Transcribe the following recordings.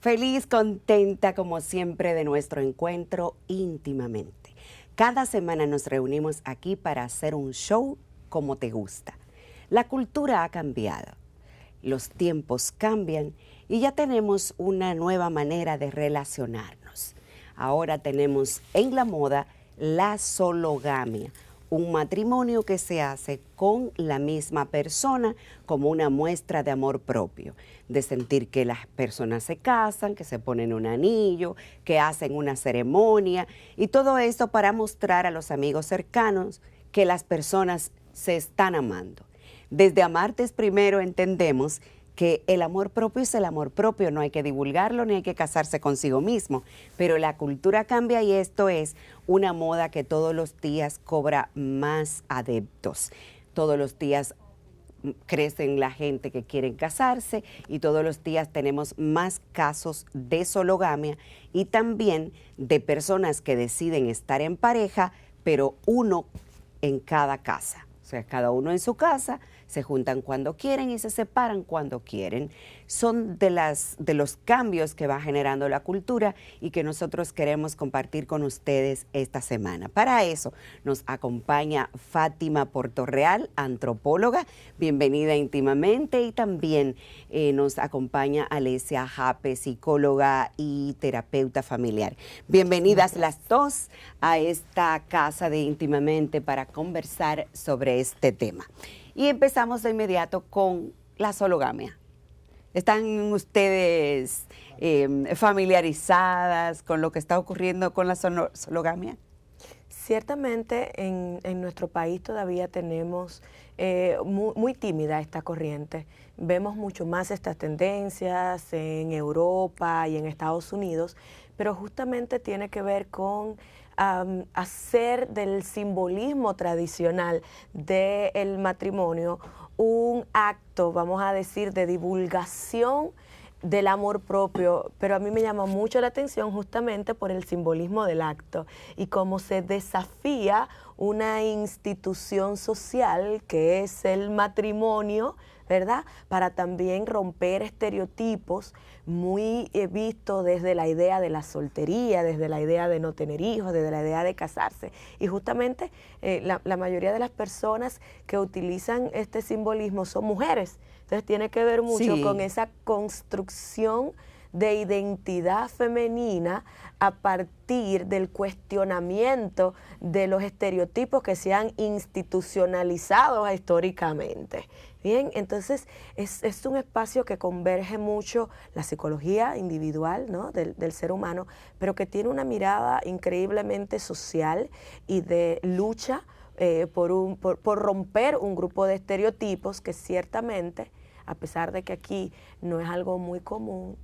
Feliz, contenta como siempre de nuestro encuentro íntimamente. Cada semana nos reunimos aquí para hacer un show como te gusta. La cultura ha cambiado, los tiempos cambian y ya tenemos una nueva manera de relacionarnos. Ahora tenemos en la moda la sologamia, un matrimonio que se hace con la misma persona como una muestra de amor propio, de sentir que las personas se casan, que se ponen un anillo, que hacen una ceremonia y todo esto para mostrar a los amigos cercanos que las personas se están amando. Desde Amartes Primero entendemos que el amor propio es el amor propio, no hay que divulgarlo ni hay que casarse consigo mismo, pero la cultura cambia y esto es una moda que todos los días cobra más adeptos. Todos los días crecen la gente que quieren casarse y todos los días tenemos más casos de sologamia y también de personas que deciden estar en pareja, pero uno en cada casa. O sea, cada uno en su casa, se juntan cuando quieren y se separan cuando quieren. Son de los cambios que va generando la cultura y que nosotros queremos compartir con ustedes esta semana. Para eso nos acompaña Fátima Portorreal, antropóloga, bienvenida íntimamente, y también nos acompaña Alesia Jape, psicóloga y terapeuta familiar. Bienvenidas las dos a esta casa de Íntimamente para conversar sobre este tema. Y empezamos de inmediato con la sologamia. ¿Están ustedes familiarizadas con lo que está ocurriendo con la sologamia? Ciertamente en nuestro país todavía tenemos muy tímida esta corriente. Vemos mucho más estas tendencias en Europa y en Estados Unidos, pero justamente tiene que ver con hacer del simbolismo tradicional del matrimonio un acto, vamos a decir, de divulgación del amor propio, pero a mí me llama mucho la atención justamente por el simbolismo del acto y cómo se desafía una institución social que es el matrimonio, ¿verdad? Para también romper estereotipos muy vistos desde la idea de la soltería, desde la idea de no tener hijos, desde la idea de casarse. Y justamente la mayoría de las personas que utilizan este simbolismo son mujeres. Entonces tiene que ver mucho con esa construcción de identidad femenina a partir del cuestionamiento de los estereotipos que se han institucionalizado históricamente. Bien, entonces es un espacio que converge mucho la psicología individual, ¿no?, del ser humano, pero que tiene una mirada increíblemente social y de lucha por romper un grupo de estereotipos que ciertamente, a pesar de que aquí no es algo muy común,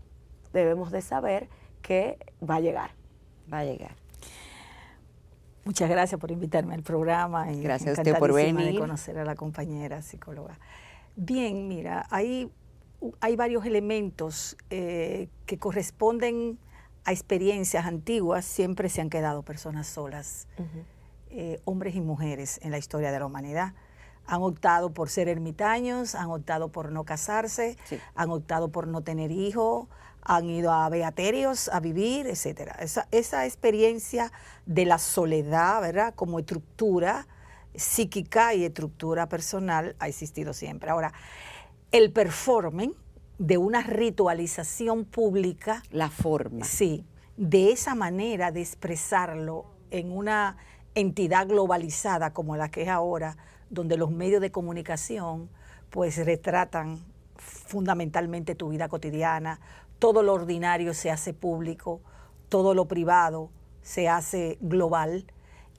debemos de saber que va a llegar. Va a llegar. Muchas gracias por invitarme al programa. Y gracias a usted por venir. De conocer a la compañera psicóloga. Bien, mira, hay varios elementos que corresponden a experiencias antiguas. Siempre se han quedado personas solas, hombres y mujeres en la historia de la humanidad. Han optado por ser ermitaños, han optado por no casarse, han optado por no tener hijos, han ido a beaterios a vivir, etcétera. Esa experiencia de la soledad, ¿verdad?, como estructura psíquica y estructura personal ha existido siempre. Ahora, el performing de una ritualización pública, la forma, sí, de esa manera de expresarlo en una entidad globalizada como la que es ahora, donde los medios de comunicación pues retratan fundamentalmente tu vida cotidiana, todo lo ordinario se hace público, todo lo privado se hace global.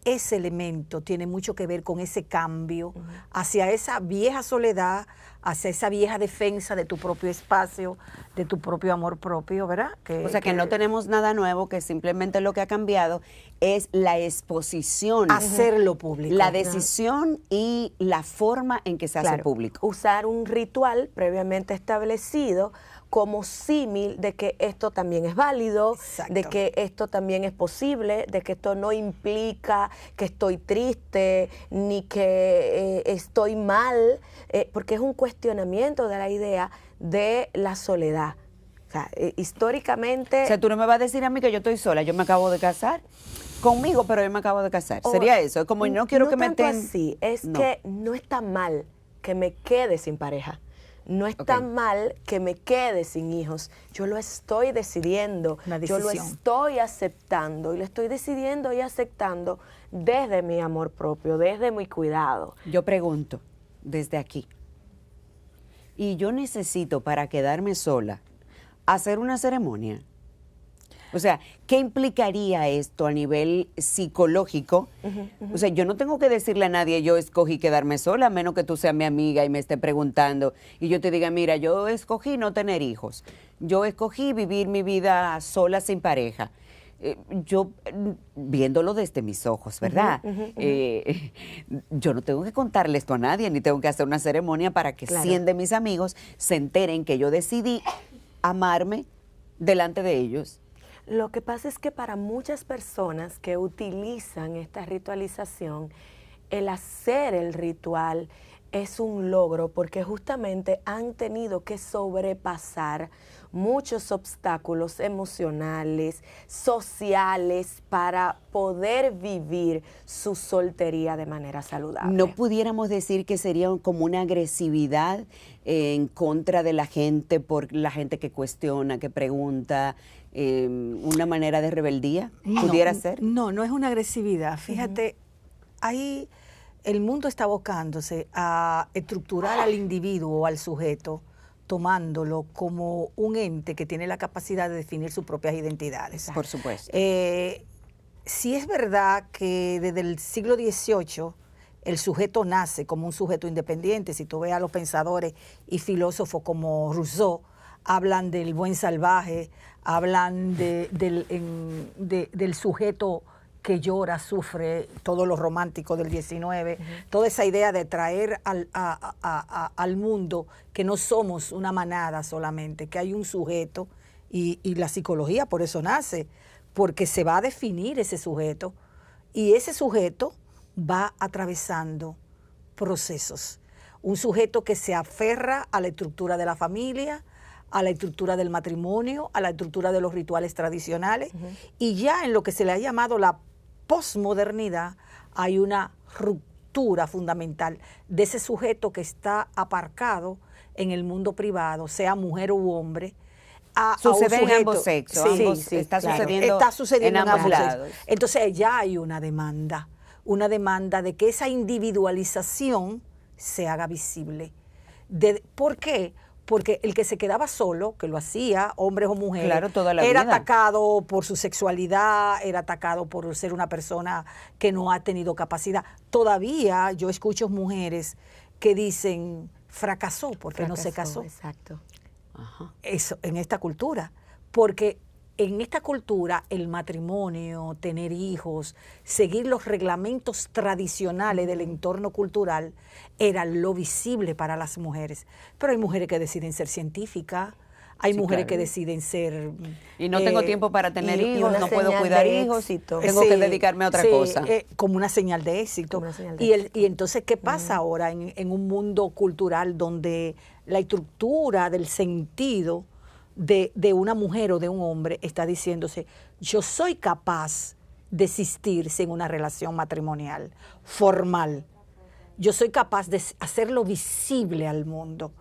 Ese elemento tiene mucho que ver con ese cambio hacia esa vieja soledad, hacia esa vieja defensa de tu propio espacio, de tu propio amor propio, ¿verdad? O sea que no tenemos nada nuevo, que simplemente lo que ha cambiado es la exposición. Hacerlo público. La decisión y la forma en que se hace público. Usar un ritual previamente establecido como símil de que esto también es válido, Exacto, de que esto también es posible, de que esto no implica que estoy triste ni que estoy mal, porque es un cuestionamiento de la idea de la soledad. O sea, históricamente... O sea, tú no me vas a decir a mí que yo estoy sola, yo me acabo de casar conmigo, pero yo me acabo de casar. ¿Sería eso? Es como no quiero que me tanto estén... así, es que no está mal que me quede sin pareja. No está mal que me quede sin hijos. Yo lo estoy decidiendo, yo lo estoy aceptando y lo estoy decidiendo y aceptando desde mi amor propio, desde mi cuidado. Yo pregunto, desde aquí, y yo necesito para quedarme sola hacer una ceremonia. O sea, ¿qué implicaría esto a nivel psicológico? O sea, yo no tengo que decirle a nadie, yo escogí quedarme sola, a menos que tú seas mi amiga y me esté preguntando, y yo te diga, mira, yo escogí no tener hijos, yo escogí vivir mi vida sola sin pareja. Yo, viéndolo desde mis ojos, ¿verdad? Yo no tengo que contarle esto a nadie, ni tengo que hacer una ceremonia para que 100 de mis amigos se enteren que yo decidí amarme delante de ellos. Lo que pasa es que para muchas personas que utilizan esta ritualización, el hacer el ritual es un logro porque justamente han tenido que sobrepasar muchos obstáculos emocionales, sociales, para poder vivir su soltería de manera saludable. ¿No pudiéramos decir que sería como una agresividad en contra de la gente, por la gente que cuestiona, que pregunta, una manera de rebeldía? ¿Pudiera ser? No, no es una agresividad. Fíjate, ahí el mundo está abocándose a estructurar al individuo o al sujeto, tomándolo como un ente que tiene la capacidad de definir sus propias identidades. Por supuesto. Si es verdad que desde el siglo XVIII el sujeto nace como un sujeto independiente, si tú ves a los pensadores y filósofos como Rousseau, hablan del buen salvaje, hablan del sujeto que llora, sufre, todo lo romántico del XIX, toda esa idea de traer al mundo que no somos una manada solamente, que hay un sujeto, y la psicología por eso nace, porque se va a definir ese sujeto, y ese sujeto va atravesando procesos. Un sujeto que se aferra a la estructura de la familia, a la estructura del matrimonio, a la estructura de los rituales tradicionales, y ya en lo que se le ha llamado la posmodernidad hay una ruptura fundamental de ese sujeto que está aparcado en el mundo privado, sea mujer u hombre. Sucede en ambos sexos, está sucediendo en ambos lados. Entonces ya hay una demanda de que esa individualización se haga visible. ¿Por qué? Porque el que se quedaba solo, que lo hacía, hombres o mujeres, claro, toda la era vida atacado por su sexualidad, era atacado por ser una persona que no ha tenido capacidad. Todavía yo escucho mujeres que dicen, fracasó porque no se casó. Exacto. Ajá. Eso, en esta cultura. Porque en esta cultura el matrimonio, tener hijos, seguir los reglamentos tradicionales del entorno cultural era lo visible para las mujeres. Pero hay mujeres que deciden ser científicas, hay mujeres que deciden ser... Y no tengo tiempo para tener hijos, no puedo cuidar hijos, tengo que dedicarme a otra cosa. Como una señal de éxito. Y entonces, ¿qué pasa ahora en un mundo cultural donde la estructura del sentido de una mujer o de un hombre está diciéndose, yo soy capaz de existir sin una relación matrimonial formal? Yo soy capaz de hacerlo visible al mundo,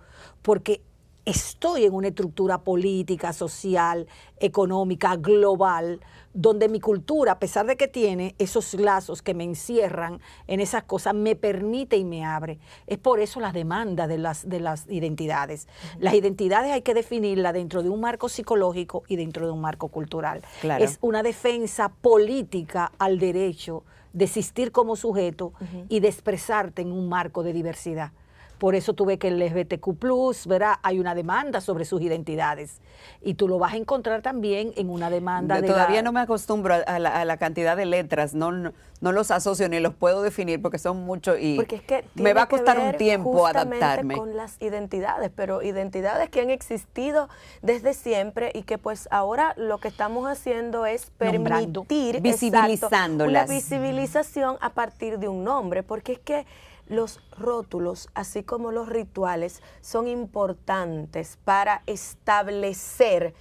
porque estoy en una estructura política, social, económica, global, donde mi cultura, a pesar de que tiene esos lazos que me encierran en esas cosas, me permite y me abre. Es por eso la demanda de las identidades. Las identidades hay que definirlas dentro de un marco psicológico y dentro de un marco cultural. Claro. Es una defensa política al derecho de existir como sujeto y de expresarte en un marco de diversidad. Por eso tú ves que el LGBTQ+, ¿verdad? Hay una demanda sobre sus identidades. Y tú lo vas a encontrar también en una demanda de... Todavía no me acostumbro a la cantidad de letras, no los asocio ni los puedo definir porque son muchos y porque es que me va a costar un tiempo adaptarme. Con las identidades, pero identidades que han existido desde siempre y que pues ahora lo que estamos haciendo es permitir... Visibilizándolas. Una visibilización a partir de un nombre, porque es que los rótulos, así como los rituales, son importantes para establecer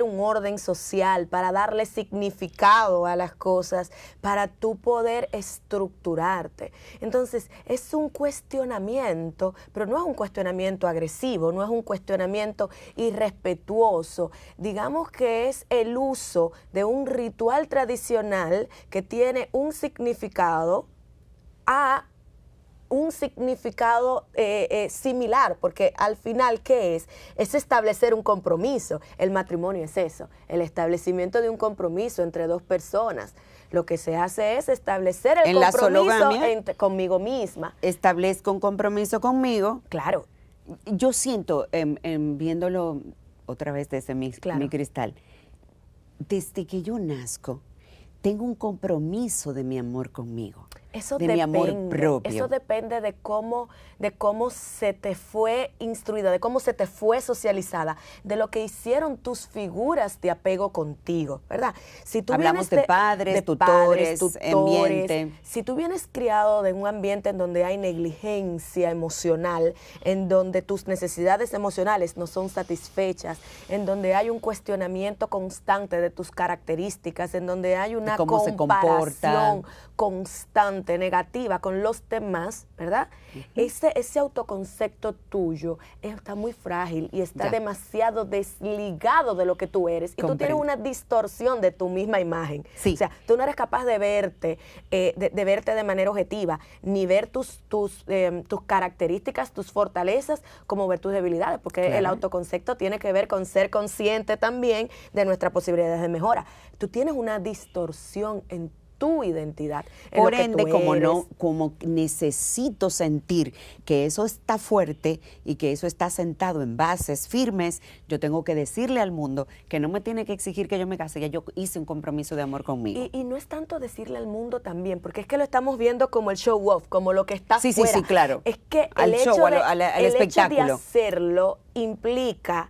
un orden social, para darle significado a las cosas, para tú poder estructurarte. Entonces, es un cuestionamiento, pero no es un cuestionamiento agresivo, no es un cuestionamiento irrespetuoso. Digamos que es el uso de un ritual tradicional que tiene un significado a un significado similar, porque al final, ¿qué es? Es establecer un compromiso. El matrimonio es eso, el establecimiento de un compromiso entre dos personas. Lo que se hace es establecer el compromiso conmigo misma. Establezco un compromiso conmigo. Claro. Yo siento, viéndolo otra vez desde mi cristal, desde que yo nazco, tengo un compromiso de mi amor conmigo. Eso de depende, mi amor propio. Eso depende de cómo se te fue instruida, de cómo se te fue socializada, de lo que hicieron tus figuras de apego contigo, ¿verdad? Si tú hablamos de padres, tutores, ambiente. Si tú vienes criado de un ambiente en donde hay negligencia emocional, en donde tus necesidades emocionales no son satisfechas, en donde hay un cuestionamiento constante de tus características, en donde hay una comparación constante, negativa con los demás, ¿verdad? Ese autoconcepto tuyo está muy frágil y está demasiado desligado de lo que tú eres. Y tú tienes una distorsión de tu misma imagen. Sí. O sea, tú no eres capaz de verte, de verte de manera objetiva, ni ver tus características, tus fortalezas, como ver tus debilidades, porque el autoconcepto tiene que ver con ser consciente también de nuestras posibilidades de mejora. Tú tienes una distorsión en tu identidad. Por ende, como necesito sentir que eso está fuerte y que eso está sentado en bases firmes, yo tengo que decirle al mundo que no me tiene que exigir que yo me case, ya yo hice un compromiso de amor conmigo. Y no es tanto decirle al mundo también, porque es que lo estamos viendo como el show off, como lo que está fuera. Sí, claro. Es que al show, al espectáculo. Hecho de hacerlo implica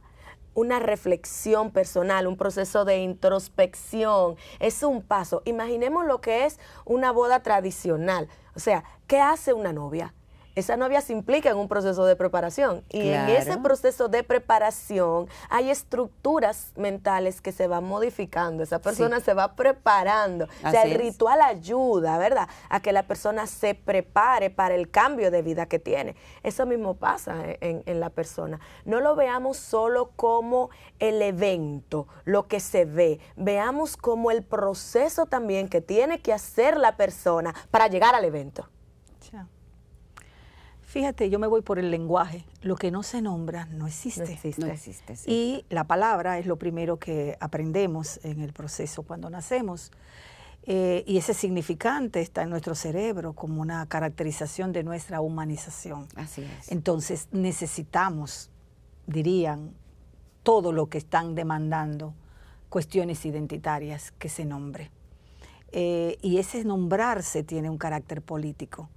una reflexión personal, un proceso de introspección, es un paso. Imaginemos lo que es una boda tradicional. O sea, ¿qué hace una novia? Esa novia se implica en un proceso de preparación y en ese proceso de preparación hay estructuras mentales que se van modificando, esa persona se va preparando. O sea, el ritual ayuda, ¿verdad?, a que la persona se prepare para el cambio de vida que tiene. Eso mismo pasa en la persona. No lo veamos solo como el evento, lo que se ve, veamos como el proceso también que tiene que hacer la persona para llegar al evento. Fíjate, yo me voy por el lenguaje. Lo que no se nombra no existe. No existe, sí. Y la palabra es lo primero que aprendemos en el proceso cuando nacemos. Y ese significante está en nuestro cerebro como una caracterización de nuestra humanización. Así es. Entonces necesitamos, dirían, todo lo que están demandando, cuestiones identitarias, que se nombre. Y ese nombrarse tiene un carácter político.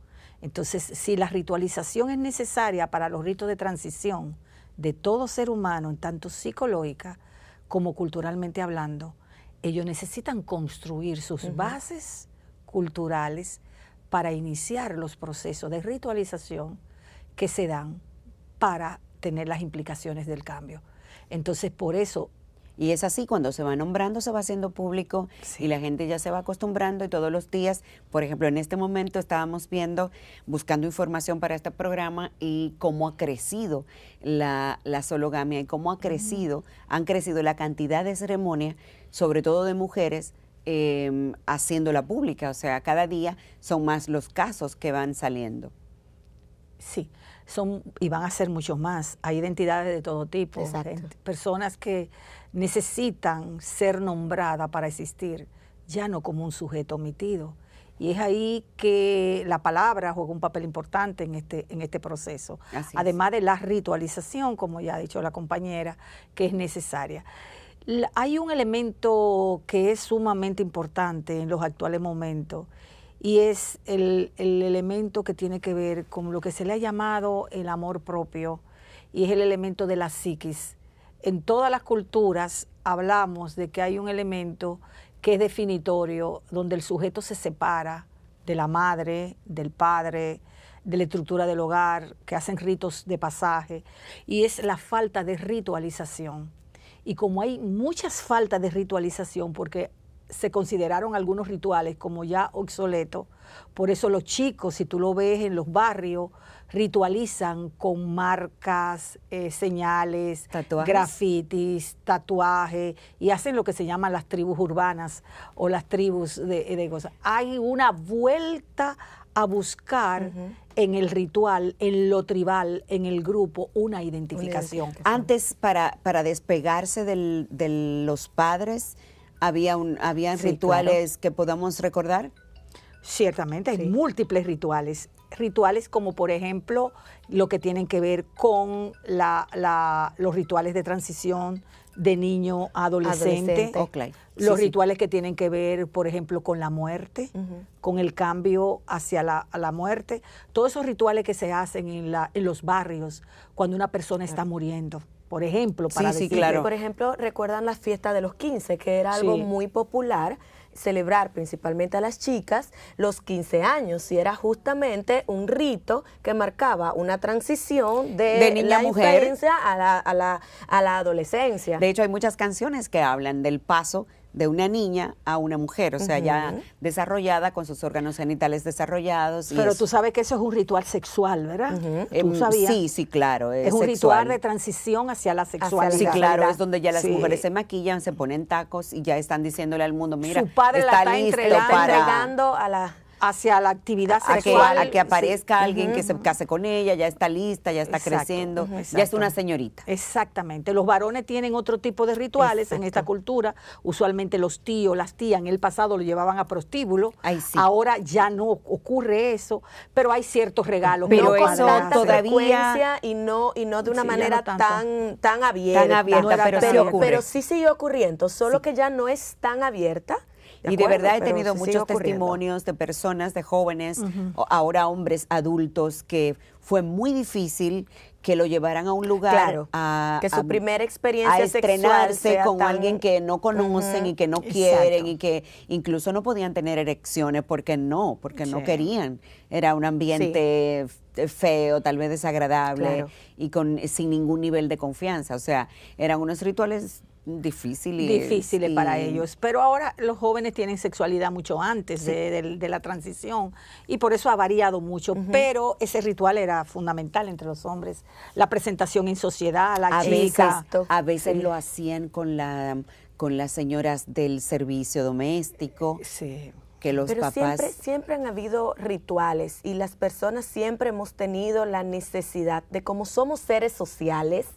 Entonces, si la ritualización es necesaria para los ritos de transición de todo ser humano, en tanto psicológica como culturalmente hablando, ellos necesitan construir sus bases culturales para iniciar los procesos de ritualización que se dan para tener las implicaciones del cambio. Entonces, por eso... Y es así, cuando se va nombrando, se va haciendo público y la gente ya se va acostumbrando y todos los días, por ejemplo, en este momento estábamos buscando información para este programa y cómo ha crecido la sologamia y cómo han crecido la cantidad de ceremonias, sobre todo de mujeres, haciéndola pública. O sea, cada día son más los casos que van saliendo. Sí, y van a ser muchos más. Hay identidades de todo tipo, personas que necesitan ser nombradas para existir, ya no como un sujeto omitido. Y es ahí que la palabra juega un papel importante en este proceso. Además de la ritualización, como ya ha dicho la compañera, que es necesaria. Hay un elemento que es sumamente importante en los actuales momentos, y es el elemento que tiene que ver con lo que se le ha llamado el amor propio, y es el elemento de la psiquis. En todas las culturas hablamos de que hay un elemento que es definitorio, donde el sujeto se separa de la madre, del padre, de la estructura del hogar, que hacen ritos de pasaje, y es la falta de ritualización. Y como hay muchas faltas de ritualización, porque se consideraron algunos rituales como ya obsoletos, por eso los chicos, si tú lo ves en los barrios, ritualizan con marcas, señales, grafitis, tatuajes, y hacen lo que se llaman las tribus urbanas o las tribus de cosas. Hay una vuelta a buscar en el ritual, en lo tribal, en el grupo, una identificación. Antes, para despegarse de los padres, ¿habían rituales que podamos recordar? Ciertamente, hay múltiples rituales. Rituales como, por ejemplo, lo que tienen que ver con los rituales de transición de niño a adolescente. Los rituales que tienen que ver, por ejemplo, con la muerte, con el cambio hacia la muerte. Todos esos rituales que se hacen en los barrios cuando una persona está muriendo. Por ejemplo, para decir, claro. Por ejemplo, recuerdan la fiesta de los 15, que era algo muy popular, celebrar principalmente a las chicas los 15 años, y era justamente un rito que marcaba una transición de niña a mujer, infancia a la adolescencia. De hecho, hay muchas canciones que hablan del paso de una niña a una mujer, o sea, ya desarrollada, con sus órganos genitales desarrollados. Pero tú sabes que eso es un ritual sexual, ¿verdad? ¿Tú sabías? Sí, claro. Es un ritual de transición hacia la sexualidad. Sí, claro, es donde ya las mujeres se maquillan, se ponen tacos y ya están diciéndole al mundo, mira, su padre está la listo entregando hacia la actividad sexual. A que aparezca alguien que se case con ella, ya está lista, ya está creciendo, ya es una señorita. Exactamente. Los varones tienen otro tipo de rituales en esta cultura. Usualmente los tíos, las tías, en el pasado lo llevaban a prostíbulo. Ahora ya no ocurre eso, pero hay ciertos regalos. Pero no con eso tanta todavía frecuencia y no de una manera tan abierta. Tan abierta, pero sí sigue ocurriendo, solo que ya no es tan abierta. Y de verdad he tenido muchos testimonios de personas, de jóvenes, ahora hombres adultos, que fue muy difícil que lo llevaran a un lugar, que su primera experiencia sexual estrenarse con alguien que no conocen y que no quieren, y que incluso no podían tener erecciones porque no querían. Era un ambiente feo, tal vez desagradable, y sin ningún nivel de confianza. O sea, eran unos rituales difíciles para ellos, pero ahora los jóvenes tienen sexualidad mucho antes de la transición, y por eso ha variado mucho, pero ese ritual era fundamental entre los hombres, la presentación en sociedad, la chica. A veces lo hacían con las señoras del servicio doméstico. Que los papás... siempre han habido rituales, y las personas siempre hemos tenido la necesidad de, como somos seres sociales,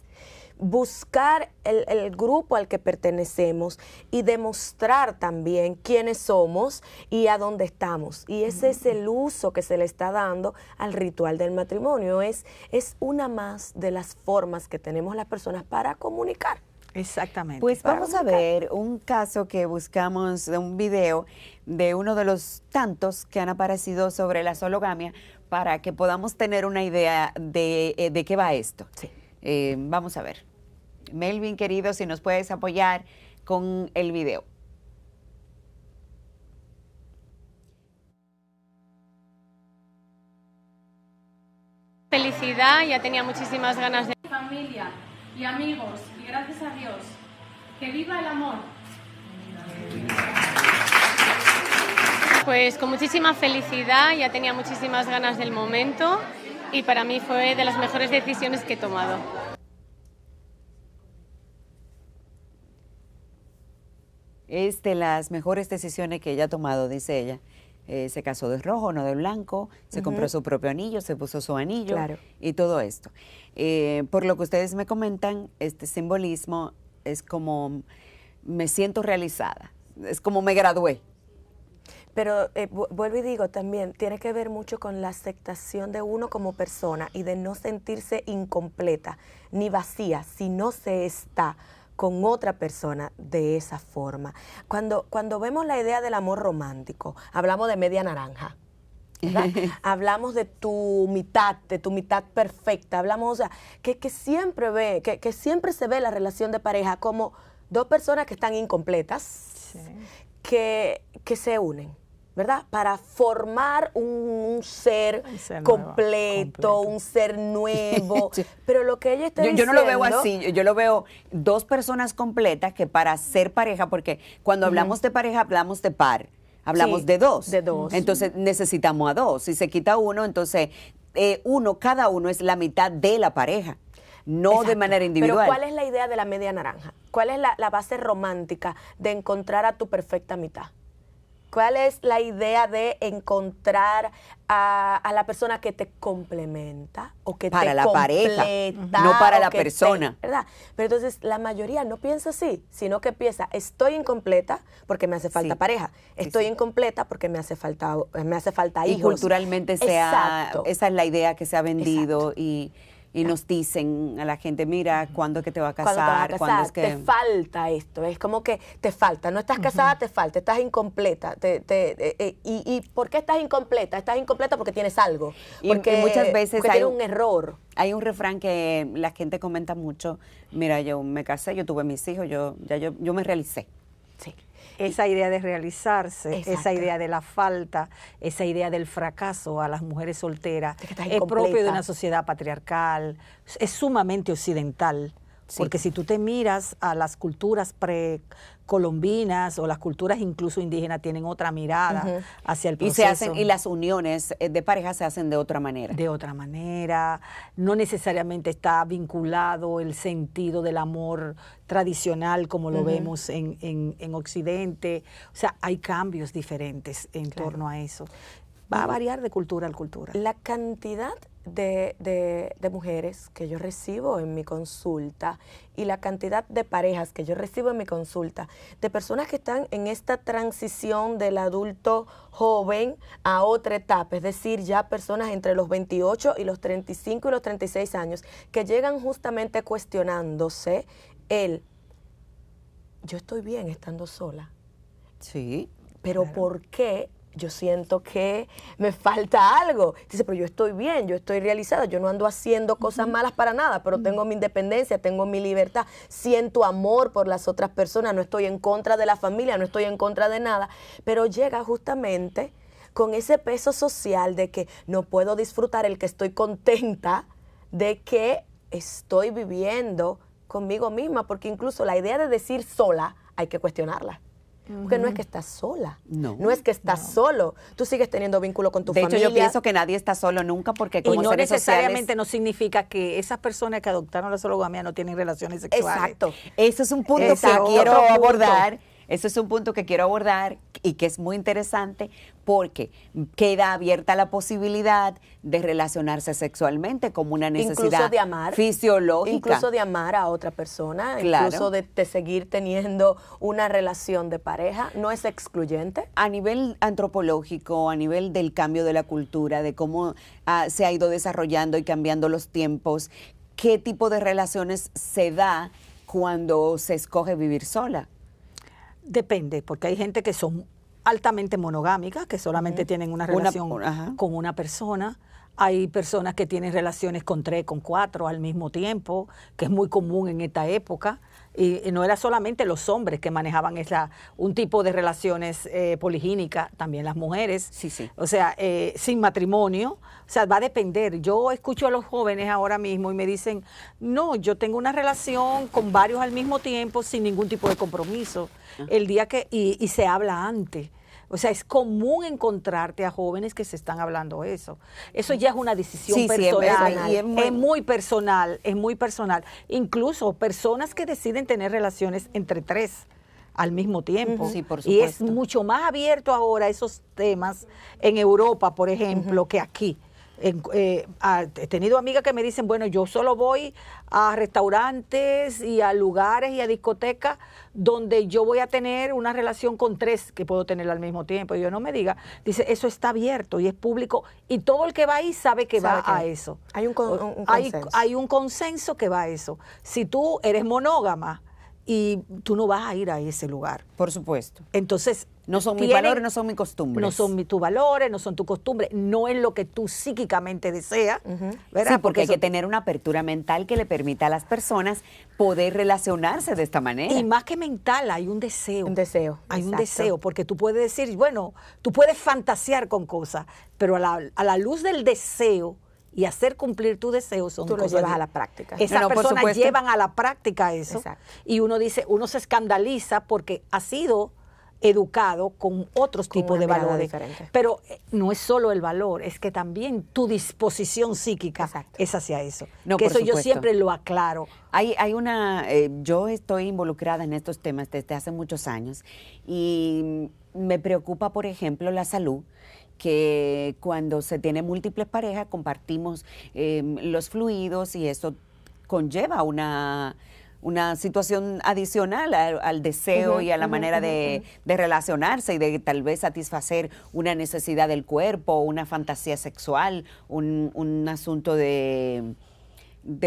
buscar el grupo al que pertenecemos y demostrar también quiénes somos y a dónde estamos. Y ese es el uso que se le está dando al ritual del matrimonio. Es una más de las formas que tenemos las personas para comunicar. Exactamente. Pues vamos a ver un caso que buscamos, de un video de uno de los tantos que han aparecido sobre la sologamia, para que podamos tener una idea de qué va esto. Vamos a ver. Melvin, querido, si nos puedes apoyar con el video. Felicidad, ya tenía muchísimas ganas de... Familia y amigos, y gracias a Dios. ¡Que viva el amor! Pues con muchísima felicidad, ya tenía muchísimas ganas del momento, y para mí fue de las mejores decisiones que he tomado. Es de las mejores decisiones que ella ha tomado, dice ella. Se casó de rojo, no de blanco, se compró su propio anillo, se puso su anillo y todo esto. Por lo que ustedes me comentan, este simbolismo es como me siento realizada, es como me gradué. Pero vuelvo y digo también, tiene que ver mucho con la aceptación de uno como persona y de no sentirse incompleta ni vacía si no se está con otra persona de esa forma. Cuando vemos la idea del amor romántico, hablamos de media naranja, ¿verdad? Hablamos de tu mitad perfecta, hablamos, o sea, que siempre se ve la relación de pareja como dos personas que están incompletas, que se unen. ¿verdad? Para formar un ser, completo, un ser nuevo. Sí. Pero lo que ella está diciendo... Yo no lo veo así, yo lo veo dos personas completas que para ser pareja, porque cuando hablamos de pareja hablamos de par, hablamos de dos. De dos. Entonces necesitamos a dos. Si se quita uno, entonces cada uno es la mitad de la pareja. No Exacto. de manera individual. Pero ¿cuál es la idea de la media naranja? ¿Cuál es la base romántica de encontrar a tu perfecta mitad? ¿Cuál es la idea de encontrar a la persona que te complementa o que para te la completa, pareja, no para la persona? ¿Verdad? Pero entonces la mayoría no piensa así, sino que piensa, estoy incompleta porque me hace falta pareja, estoy incompleta porque me hace falta hijos. Y culturalmente esa es la idea que se ha vendido y nos dicen a la gente, mira, ¿cuándo es que te vas a casar? ¿Cuándo es que te falta esto? Es como que te falta, no estás casada, te falta, estás incompleta. ¿Y por qué estás incompleta? Estás incompleta porque tienes algo. Porque, y muchas veces tienes un error. Hay un refrán que la gente comenta mucho, mira, yo me casé, yo tuve mis hijos, yo me realicé. Sí. Esa idea de realizarse, Exacto. esa idea de la falta, esa idea del fracaso a las mujeres solteras, es propio de una sociedad patriarcal, es sumamente occidental. Sí. Porque si tú te miras a las culturas precolombinas o las culturas incluso indígenas tienen otra mirada hacia el proceso. Y las uniones de pareja se hacen de otra manera. De otra manera, no necesariamente está vinculado el sentido del amor tradicional como lo vemos en Occidente. O sea, hay cambios diferentes en torno a eso. Va a variar de cultura a cultura. La cantidad de mujeres que yo recibo en mi consulta y la cantidad de parejas que yo recibo en mi consulta, de personas que están en esta transición del adulto joven a otra etapa, es decir, ya personas entre los 28 y los 35 y los 36 años, que llegan justamente cuestionándose yo estoy bien estando sola. Sí. Pero claro. ¿Por qué? Yo siento que me falta algo. Dice, pero yo estoy bien, yo estoy realizada, yo no ando haciendo cosas malas para nada, pero tengo mi independencia, tengo mi libertad, siento amor por las otras personas, no estoy en contra de la familia, no estoy en contra de nada, pero llega justamente con ese peso social de que no puedo disfrutar el que estoy contenta de que estoy viviendo conmigo misma, porque incluso la idea de decir sola hay que cuestionarla. Porque no es que estás sola, no es que estás solo, tú sigues teniendo vínculo con tu familia. De hecho, yo pienso que nadie está solo nunca porque como no seres necesariamente sociales, no significa que esas personas que adoptaron la sologamia no tienen relaciones sexuales. Exacto. Eso es un punto que quiero abordar. Eso es un punto que quiero abordar y que es muy interesante porque queda abierta la posibilidad de relacionarse sexualmente como una necesidad incluso de amar, fisiológica. Incluso de amar a otra persona, claro. Incluso de seguir teniendo una relación de pareja. ¿No es excluyente? A nivel antropológico, a nivel del cambio de la cultura, de cómo se ha ido desarrollando y cambiando los tiempos, ¿qué tipo de relaciones se da cuando se escoge vivir sola? Depende, porque hay gente que son altamente monogámicas, que solamente tienen una relación con una persona. Hay personas que tienen relaciones con 3, con 4 al mismo tiempo, que es muy común en esta época. Y no era solamente los hombres que manejaban un tipo de relaciones poligínicas, también las mujeres. Sí, sí. O sea, sin matrimonio. O sea, va a depender. Yo escucho a los jóvenes ahora mismo y me dicen, no, yo tengo una relación con varios al mismo tiempo sin ningún tipo de compromiso. El día que y se habla antes. O sea, es común encontrarte a jóvenes que se están hablando eso. Eso ya es una decisión personal. Sí, es muy personal, es muy personal. Incluso personas que deciden tener relaciones entre 3 al mismo tiempo. Sí, por supuesto. Y es mucho más abierto ahora esos temas en Europa, por ejemplo, que aquí. He tenido amigas que me dicen, bueno, yo solo voy a restaurantes y a lugares y a discotecas donde yo voy a tener una relación con 3 que puedo tener al mismo tiempo. Y yo, no me diga, dice, eso está abierto y es público y todo el que va ahí sabe que va a eso. Hay un consenso. Hay un consenso que va a eso. Si tú eres monógama y tú no vas a ir a ese lugar. Por supuesto. Entonces, No son mis valores, no son mis costumbres. No son tus valores, no son tus costumbres, no es lo que tú psíquicamente deseas, ¿verdad? Sí, porque hay que tener una apertura mental que le permita a las personas poder relacionarse de esta manera. Y más que mental, hay un deseo. Un deseo. Hay un exacto. deseo, porque tú puedes decir, bueno, tú puedes fantasear con cosas, pero a la luz del deseo y hacer cumplir tu deseo son Tú lo cosas llevas a la práctica. Esas por personas supuesto. llevan a la práctica eso. Exacto. Y uno dice, uno se escandaliza porque ha sido educado con otros Con tipos una de mirada valores. diferente. Pero no es solo el valor, es que también tu disposición psíquica Exacto. es hacia eso. No, que por eso yo supuesto. siempre lo aclaro. Hay una, yo estoy involucrada en estos temas desde hace muchos años y me preocupa, por ejemplo, la salud, que cuando se tiene múltiples parejas compartimos los fluidos y eso conlleva una situación adicional al deseo y a la manera de relacionarse y de tal vez satisfacer una necesidad del cuerpo, una fantasía sexual, un asunto de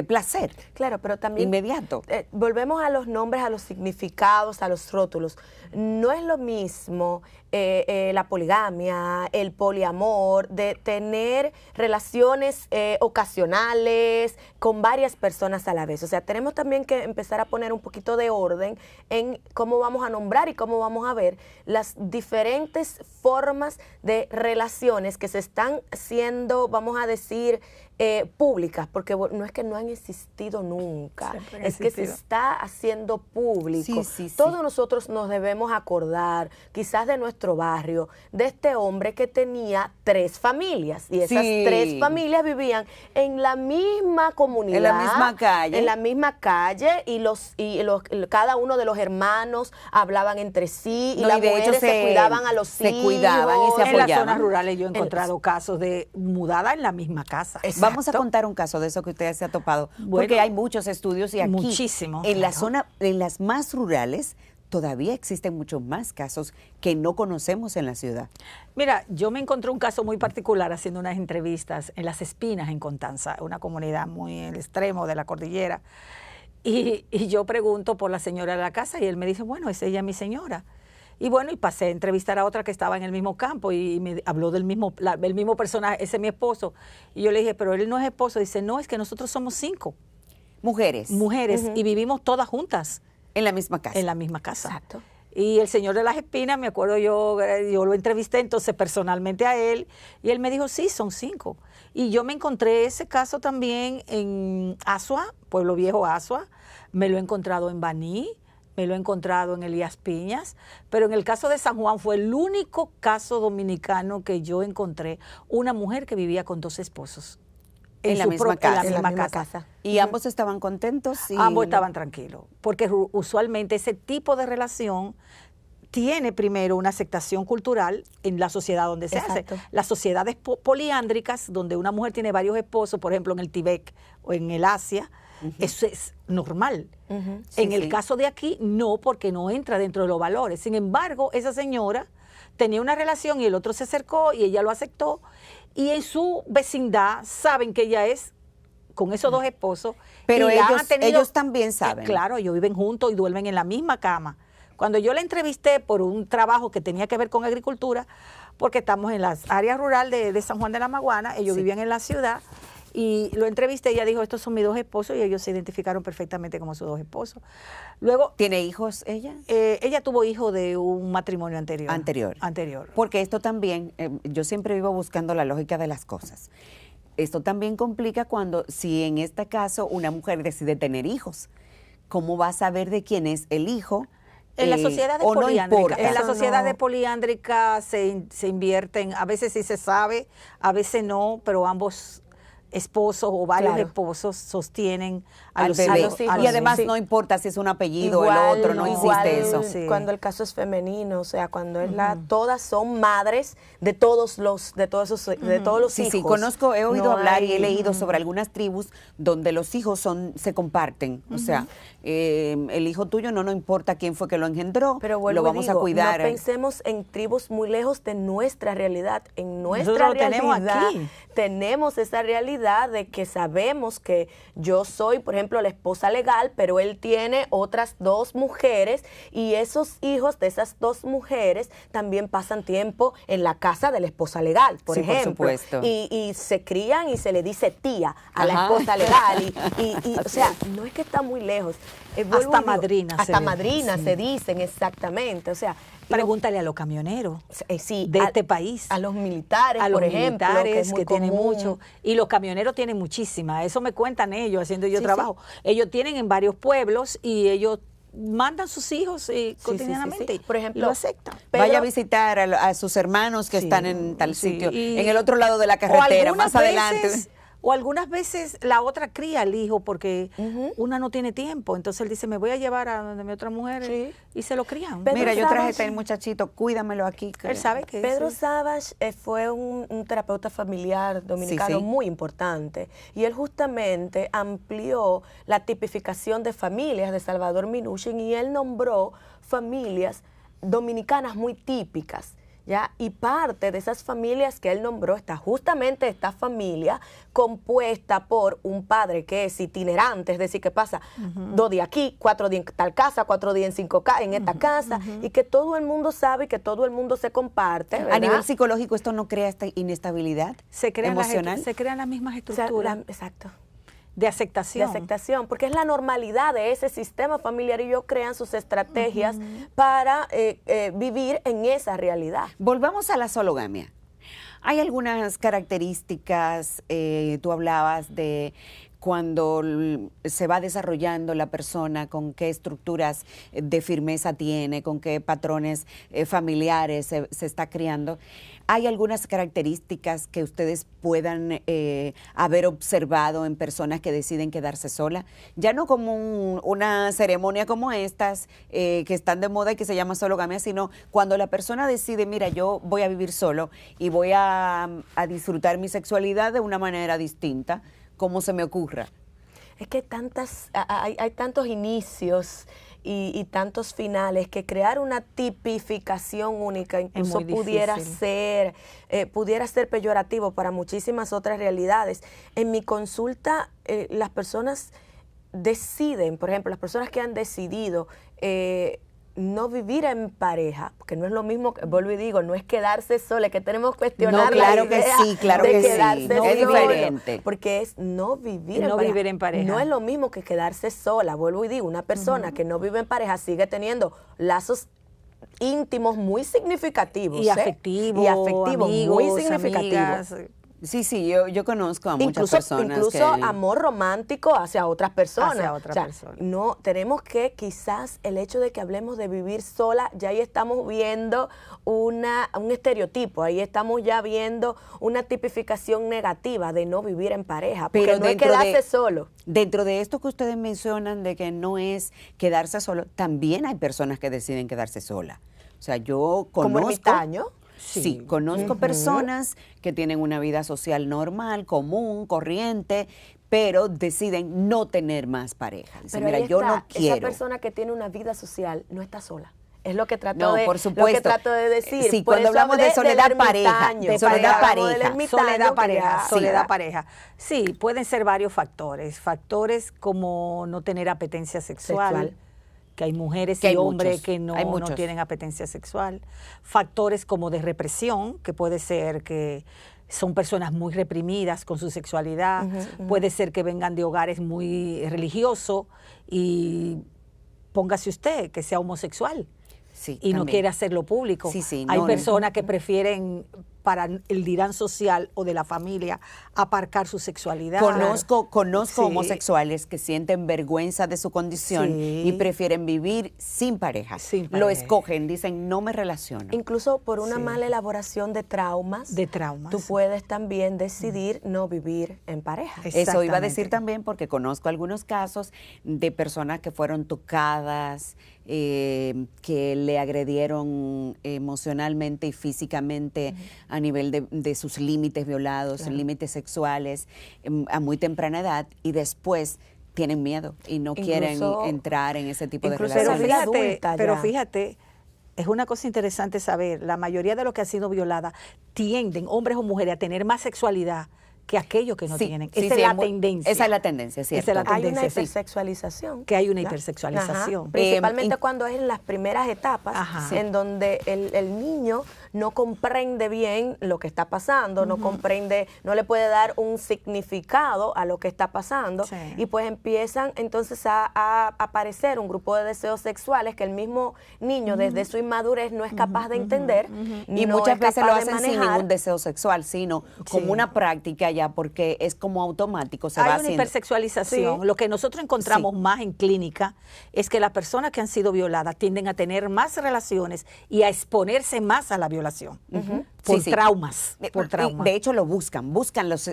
placer. Claro, pero también Inmediato. Volvemos a los nombres, a los significados, a los rótulos. No es lo mismo la poligamia, el poliamor, de tener relaciones ocasionales con varias personas a la vez. O sea, tenemos también que empezar a poner un poquito de orden en cómo vamos a nombrar y cómo vamos a ver las diferentes formas de relaciones que se están haciendo, vamos a decir, públicas, porque no es que no han existido nunca, Siempre han es que se existido. está haciendo público. Sí, sí, sí. Todos nosotros nos debemos acordar, quizás de nuestro barrio, de este hombre que tenía 3 familias, y esas Sí. 3 familias vivían en la misma comunidad, En la misma calle. en la misma calle, y cada uno de los hermanos hablaban entre sí, y No, las y de hecho mujeres se cuidaban a los se hijos. cuidaban y se En las apoyaban. zonas rurales yo he encontrado casos de mudada en la misma casa. Vamos a contar un caso de eso que usted se ha topado, Bueno, porque hay muchos estudios y aquí muchísimo, en la claro. zona, en las más rurales, todavía existen muchos más casos que no conocemos en la ciudad. Mira, yo me encontré un caso muy particular haciendo unas entrevistas en Las Espinas, en Constanza, una comunidad muy en el extremo de la cordillera. Y yo pregunto por la señora de la casa y él me dice, bueno, es ella mi señora. Y bueno, y pasé a entrevistar a otra que estaba en el mismo campo y me habló del mismo personaje, ese es mi esposo. Y yo le dije, pero él no es esposo. Dice, no, es que nosotros somos 5 Mujeres mujeres y vivimos todas juntas en la misma casa. en la misma casa. Exacto. Y el señor de Las Espinas, me acuerdo yo lo entrevisté entonces personalmente a él y él me dijo, sí, son 5. Y yo me encontré ese caso también en Asua, Pueblo Viejo Asua, me lo he encontrado en Baní, me lo he encontrado en Elías Piñas, pero en el caso de San Juan fue el único caso dominicano que yo encontré una mujer que vivía con 2 esposos. En la misma casa. En la misma casa. Y ambos estaban contentos. Y Ambos estaban tranquilos, porque usualmente ese tipo de relación tiene primero una aceptación cultural en la sociedad donde se Exacto. hace. Las sociedades poliándricas, donde una mujer tiene varios esposos, por ejemplo en el Tíbet o en el Asia, eso es normal. Sí, En el sí. caso de aquí, no, porque no entra dentro de los valores. Sin embargo, esa señora tenía una relación y el otro se acercó y ella lo aceptó. Y en su vecindad saben que ella es con esos 2 esposos. Pero y la han ellos también saben. Claro, ellos viven juntos y duermen en la misma cama. Cuando yo la entrevisté por un trabajo que tenía que ver con agricultura, porque estamos en las áreas rurales de San Juan de la Maguana, ellos vivían en la ciudad, y lo entrevisté, ella dijo, estos son mis 2 esposos, y ellos se identificaron perfectamente como sus 2 esposos. Luego, ¿Tiene hijos ella? ella tuvo hijo de un matrimonio anterior. Anterior. Porque esto también, yo siempre vivo buscando la lógica de las cosas. Esto también complica cuando, si en este caso una mujer decide tener hijos, ¿cómo va a saber de quién es el hijo? En las sociedades o no poliándricas, importa. en las Eso sociedades no. poliándricas se invierten, a veces sí se sabe, a veces no, pero ambos esposos o varios Claro. esposos sostienen a Al los bebé. hijos. hijos. Y además Sí. no importa si es un apellido o Igual, el otro, no igual existe eso. Sí. Cuando el caso es femenino, o sea, cuando es todas son madres de todos los Sí, hijos. sí, conozco, he oído No hablar y he hay- leído sobre algunas tribus donde los hijos se comparten. O sea, el hijo tuyo no importa quién fue que lo engendró, Pero vuelvo lo y vamos digo, a cuidar. No pensemos en tribus muy lejos de nuestra realidad. En nuestra Nosotros lo tenemos realidad aquí. tenemos esa realidad realidad de que sabemos que yo soy, por ejemplo, la esposa legal, pero él tiene otras 2 mujeres y esos hijos de esas 2 mujeres también pasan tiempo en la casa de la esposa legal, por Sí, ejemplo. por supuesto. Y se crían y se le dice tía a la esposa legal. O sea, no es que está muy lejos. Hasta madrina se Hasta ve. madrina Sí. se dicen, exactamente. O sea, Pregúntale a los camioneros sí, de este país. a los militares, A los por ejemplo, militares es muy que tienen común. mucho. Y los camioneros tienen muchísimas. Eso me cuentan ellos haciendo yo Sí, trabajo. Ellos tienen en varios pueblos y ellos mandan sus hijos cotidianamente. sí. Por ejemplo, y lo aceptan. Vaya a visitar a sus hermanos que Sí, están en tal sí, sitio, y- en el otro lado de la O carretera, algunas más adelante. veces- O algunas veces la otra cría al hijo porque Ujú. una no tiene tiempo. Entonces él dice, me voy a llevar a donde mi otra mujer Sí. y se lo crían. Pedro Mira, yo traje Savage- este muchachito, cuídamelo aquí. Él sabe que Pedro sí. Savage fue un terapeuta familiar dominicano Sí, sí. muy importante y él justamente amplió la tipificación de familias de Salvador Minuchin y él nombró familias dominicanas muy típicas. ¿Ya? Y parte de esas familias que él nombró está justamente esta familia compuesta por un padre que es itinerante, es decir, que pasa 2 días aquí, 4 días en tal casa, 4 días en 5 en esta casa, y que todo el mundo sabe y que todo el mundo se comparte. A ¿verdad? nivel psicológico, ¿esto no crea esta inestabilidad Se crean, emocional? se crean las mismas O sea, estructuras exacto. de aceptación. De aceptación, porque es la normalidad de ese sistema familiar y ellos crean sus estrategias para vivir en esa realidad. Volvamos a la sologamia. Hay algunas características, tú hablabas de cuando se va desarrollando la persona, con qué estructuras de firmeza tiene, con qué patrones familiares se está criando. ¿Hay algunas características que ustedes puedan haber observado en personas que deciden quedarse sola? Ya no como una ceremonia como estas, que están de moda y que se llama sologamia, sino cuando la persona decide, mira, yo voy a vivir solo y voy a disfrutar mi sexualidad de una manera distinta, como se me ocurra. Es que hay tantos inicios y tantos finales que crear una tipificación única incluso muy pudiera difícil. ser peyorativo para muchísimas otras realidades. En mi consulta, las personas deciden, por ejemplo, las personas que han decidido no vivir en pareja, porque no es lo mismo, vuelvo y digo, no es quedarse sola, es que tenemos que cuestionar No, claro la que idea sí, claro de que sí. quedarse No, es solo, diferente. porque es no vivir No vivir en pareja. No es lo mismo que quedarse sola, vuelvo y digo, una persona que no vive en pareja sigue teniendo lazos íntimos muy significativos. Y afectivos, amigos, muy significativos. amigas. Sí, yo conozco a muchas personas incluso que... amor romántico hacia otras personas. Hacia otra persona. No, tenemos que quizás el hecho de que hablemos de vivir sola, ya ahí estamos viendo un estereotipo, ahí estamos ya viendo una tipificación negativa de no vivir en pareja, porque no es quedarse solo. Dentro de esto que ustedes mencionan de que no es quedarse solo, también hay personas que deciden quedarse sola. O sea, yo conozco... ¿Como ermitaño? Sí, conozco personas que tienen una vida social normal, común, corriente, pero deciden no tener más pareja. Dicen, Pero mira, ahí yo está, no quiero. esa persona que tiene una vida social no está sola. Es lo que trato, No, de, por lo que supuesto. trato de decir. Sí, Por cuando eso hablamos de hablé soledad del pareja, ermitaño, de soledad hablamos del pareja. ermitaño, Soledad que pareja, ya- soledad sí. pareja. Sí, pueden ser varios factores. Factores como no tener apetencia sexual, que hay mujeres Que hay y hombres muchos, que hay no muchos. tienen apetencia sexual. Factores como de represión, que puede ser que son personas muy reprimidas con su sexualidad. Puede ser que vengan de hogares muy religiosos y póngase usted que sea homosexual. Sí, Y no también. quiere hacerlo público. Sí, sí, Hay no, personas que prefieren, para el dirán social o de la familia, aparcar su sexualidad. Conozco Sí. homosexuales que sienten vergüenza de su condición Sí. y prefieren vivir sin pareja. Sin Lo pareja. escogen, dicen, no me relaciono. Incluso por una Sí. mala elaboración de traumas, De traumas. tú puedes también decidir no vivir en pareja. Es- Eso iba a Exactamente. decir también porque conozco algunos casos de personas que fueron tocadas, que le agredieron emocionalmente y físicamente a nivel de sus límites violados, límites sexuales, a muy temprana edad, y después tienen miedo y no quieren Incluso- entrar en ese tipo de incluso Pero la relaciones. vida adulta pero ya. fíjate, es una cosa interesante saber, la mayoría de los que han sido violadas tienden, hombres o mujeres, a tener más sexualidad que aquellos que no Sí, tienen. sí, Esa sí, es la muy- tendencia. Esa es la tendencia, ¿cierto? Esa es la Hay una tendencia, sí. hipersexualización. Que hay una ¿verdad? hipersexualización. Ajá. Principalmente y- cuando es en las primeras etapas, Ajá. en donde el niño no comprende bien lo que está pasando, no comprende, no le puede dar un significado a lo que está pasando, Sí. y pues empiezan entonces a aparecer un grupo de deseos sexuales que el mismo niño desde su inmadurez no es capaz de entender, Y no muchas es veces lo capaz de hacen sin manejar. ningún deseo sexual, sino como Sí. una práctica ya, porque es como automático, se va Hay una haciendo. hipersexualización. Sí. Lo que nosotros encontramos más en clínica es que las personas que han sido violadas tienden a tener más relaciones y a exponerse más a la violación por Sí, sí. traumas. Por Y, traumas. de hecho, lo buscan las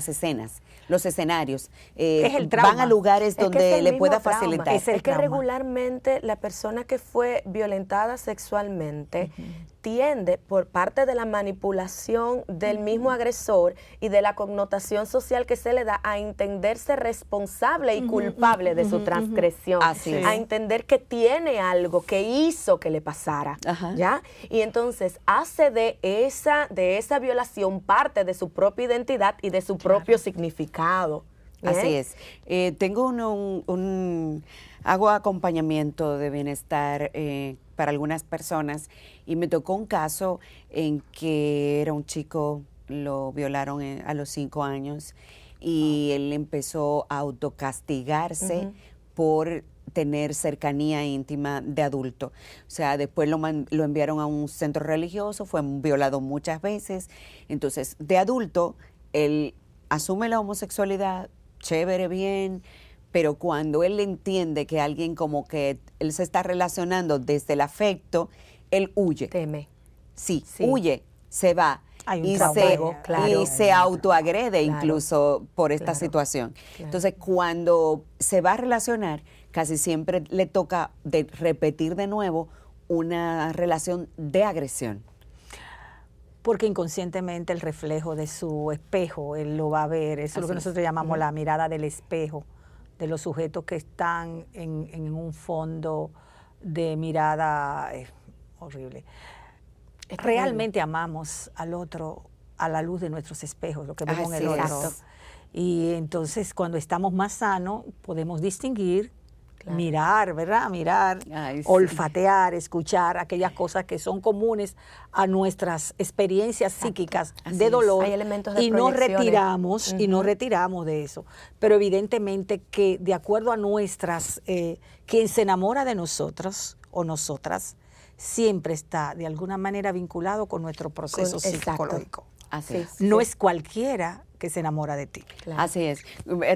escenas, los escenarios. Es el trauma. Van a lugares Es que donde es el le mismo pueda trauma. facilitar. Es el Es que trauma. regularmente la persona que fue violentada sexualmente tiende, por parte de la manipulación del mismo agresor y de la connotación social que se le da, a entenderse responsable y culpable de su transgresión, Así es. a entender que tiene algo que hizo que le pasara, Ajá. ¿ya? Y entonces hace de esa violación parte de su propia identidad y de su propio significado. Así ¿bien? es. Tengo hago acompañamiento de bienestar para algunas personas y me tocó un caso en que era un chico, lo violaron a los 5 años y él empezó a autocastigarse por tener cercanía íntima de adulto. O sea, después lo enviaron a un centro religioso, fue violado muchas veces. Entonces, de adulto, él asume la homosexualidad, chévere, bien, pero cuando él entiende que alguien como que él se está relacionando desde el afecto, él huye. Teme. Sí, Sí. huye, se va. Hay un Y trauma se, ahí, claro. y se autoagrede Claro. incluso por esta Claro. situación. Claro. Entonces, cuando se va a relacionar, casi siempre le toca repetir de nuevo una relación de agresión. Porque inconscientemente el reflejo de su espejo, él lo va a ver. Eso es lo que Así es. nosotros llamamos la mirada del espejo, de los sujetos que están en un fondo de mirada horrible. Es Realmente amamos al otro a la luz de nuestros espejos, lo que vemos en Así el es. otro. Y entonces cuando estamos más sanos podemos distinguir, Claro. mirar, ¿verdad? Mirar, Ay, sí. olfatear, escuchar aquellas cosas que son comunes a nuestras experiencias psíquicas Así de es. dolor. Hay elementos de y nos proyecciones. retiramos y nos retiramos de eso. Pero evidentemente que de acuerdo a nuestras, quien se enamora de nosotros o nosotras, siempre está de alguna manera vinculado con nuestro proceso exacto. psicológico. Así Sí. es. No es cualquiera que se enamora de ti. Claro. Así es.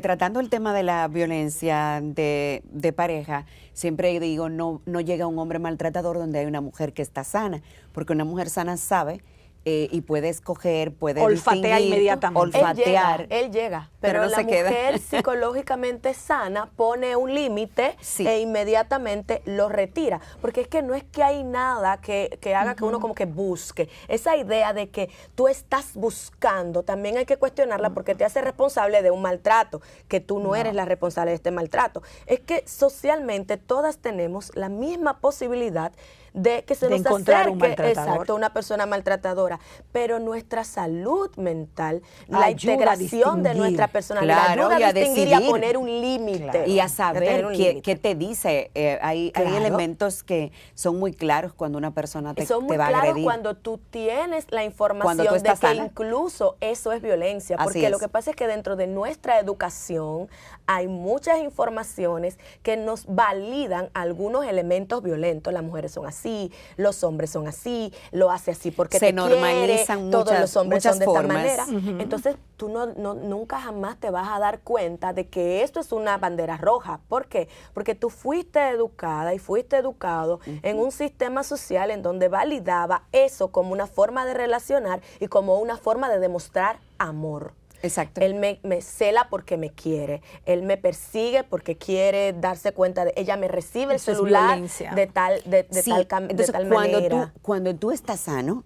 Tratando el tema de la violencia de pareja, siempre digo, no llega un hombre maltratador donde hay una mujer que está sana, porque una mujer sana sabe y puede escoger, puede Olfatea distinguir, inmediatamente. olfatear. Él llega, pero pero no la se queda. mujer psicológicamente sana pone un límite Sí. e inmediatamente lo retira. Porque es que no es que hay nada que haga que uno como que busque. Esa idea de que tú estás buscando, también hay que cuestionarla porque te hace responsable de un maltrato, que tú no eres la responsable de este maltrato. Es que socialmente todas tenemos la misma posibilidad de que se De nos encontrar un acerque, maltratador. exacto, una persona maltratadora, pero nuestra salud mental, la Ayuda a integración de distinguir. nuestra personalidad, Claro, ayuda y a a distinguir y a decidir. poner un límite. Y a tener saber un qué límite. te dice. Hay Claro. elementos que son muy claros cuando una persona te, Son muy te va a claros agredir. cuando tú tienes la información Cuando tú de estás que sana. incluso eso es violencia. Así Porque lo es. que pasa es que dentro de nuestra educación hay muchas informaciones que nos validan algunos elementos violentos. Las mujeres son así, los hombres son así, lo hace así porque Se te normalizan quiere, todos muchas- los hombres muchas son de esta formas. manera. Entonces tú nunca jamás te vas a dar cuenta de que esto es una bandera roja. ¿Por qué? Porque tú fuiste educada y fuiste educado en un sistema social en donde validaba eso como una forma de relacionar y como una forma de demostrar amor. Exacto. Él me cela porque me quiere. Él me persigue porque quiere darse cuenta de ella me recibe el Eso es celular violencia. de tal Sí, de entonces tal cuando manera. cuando tú estás sano,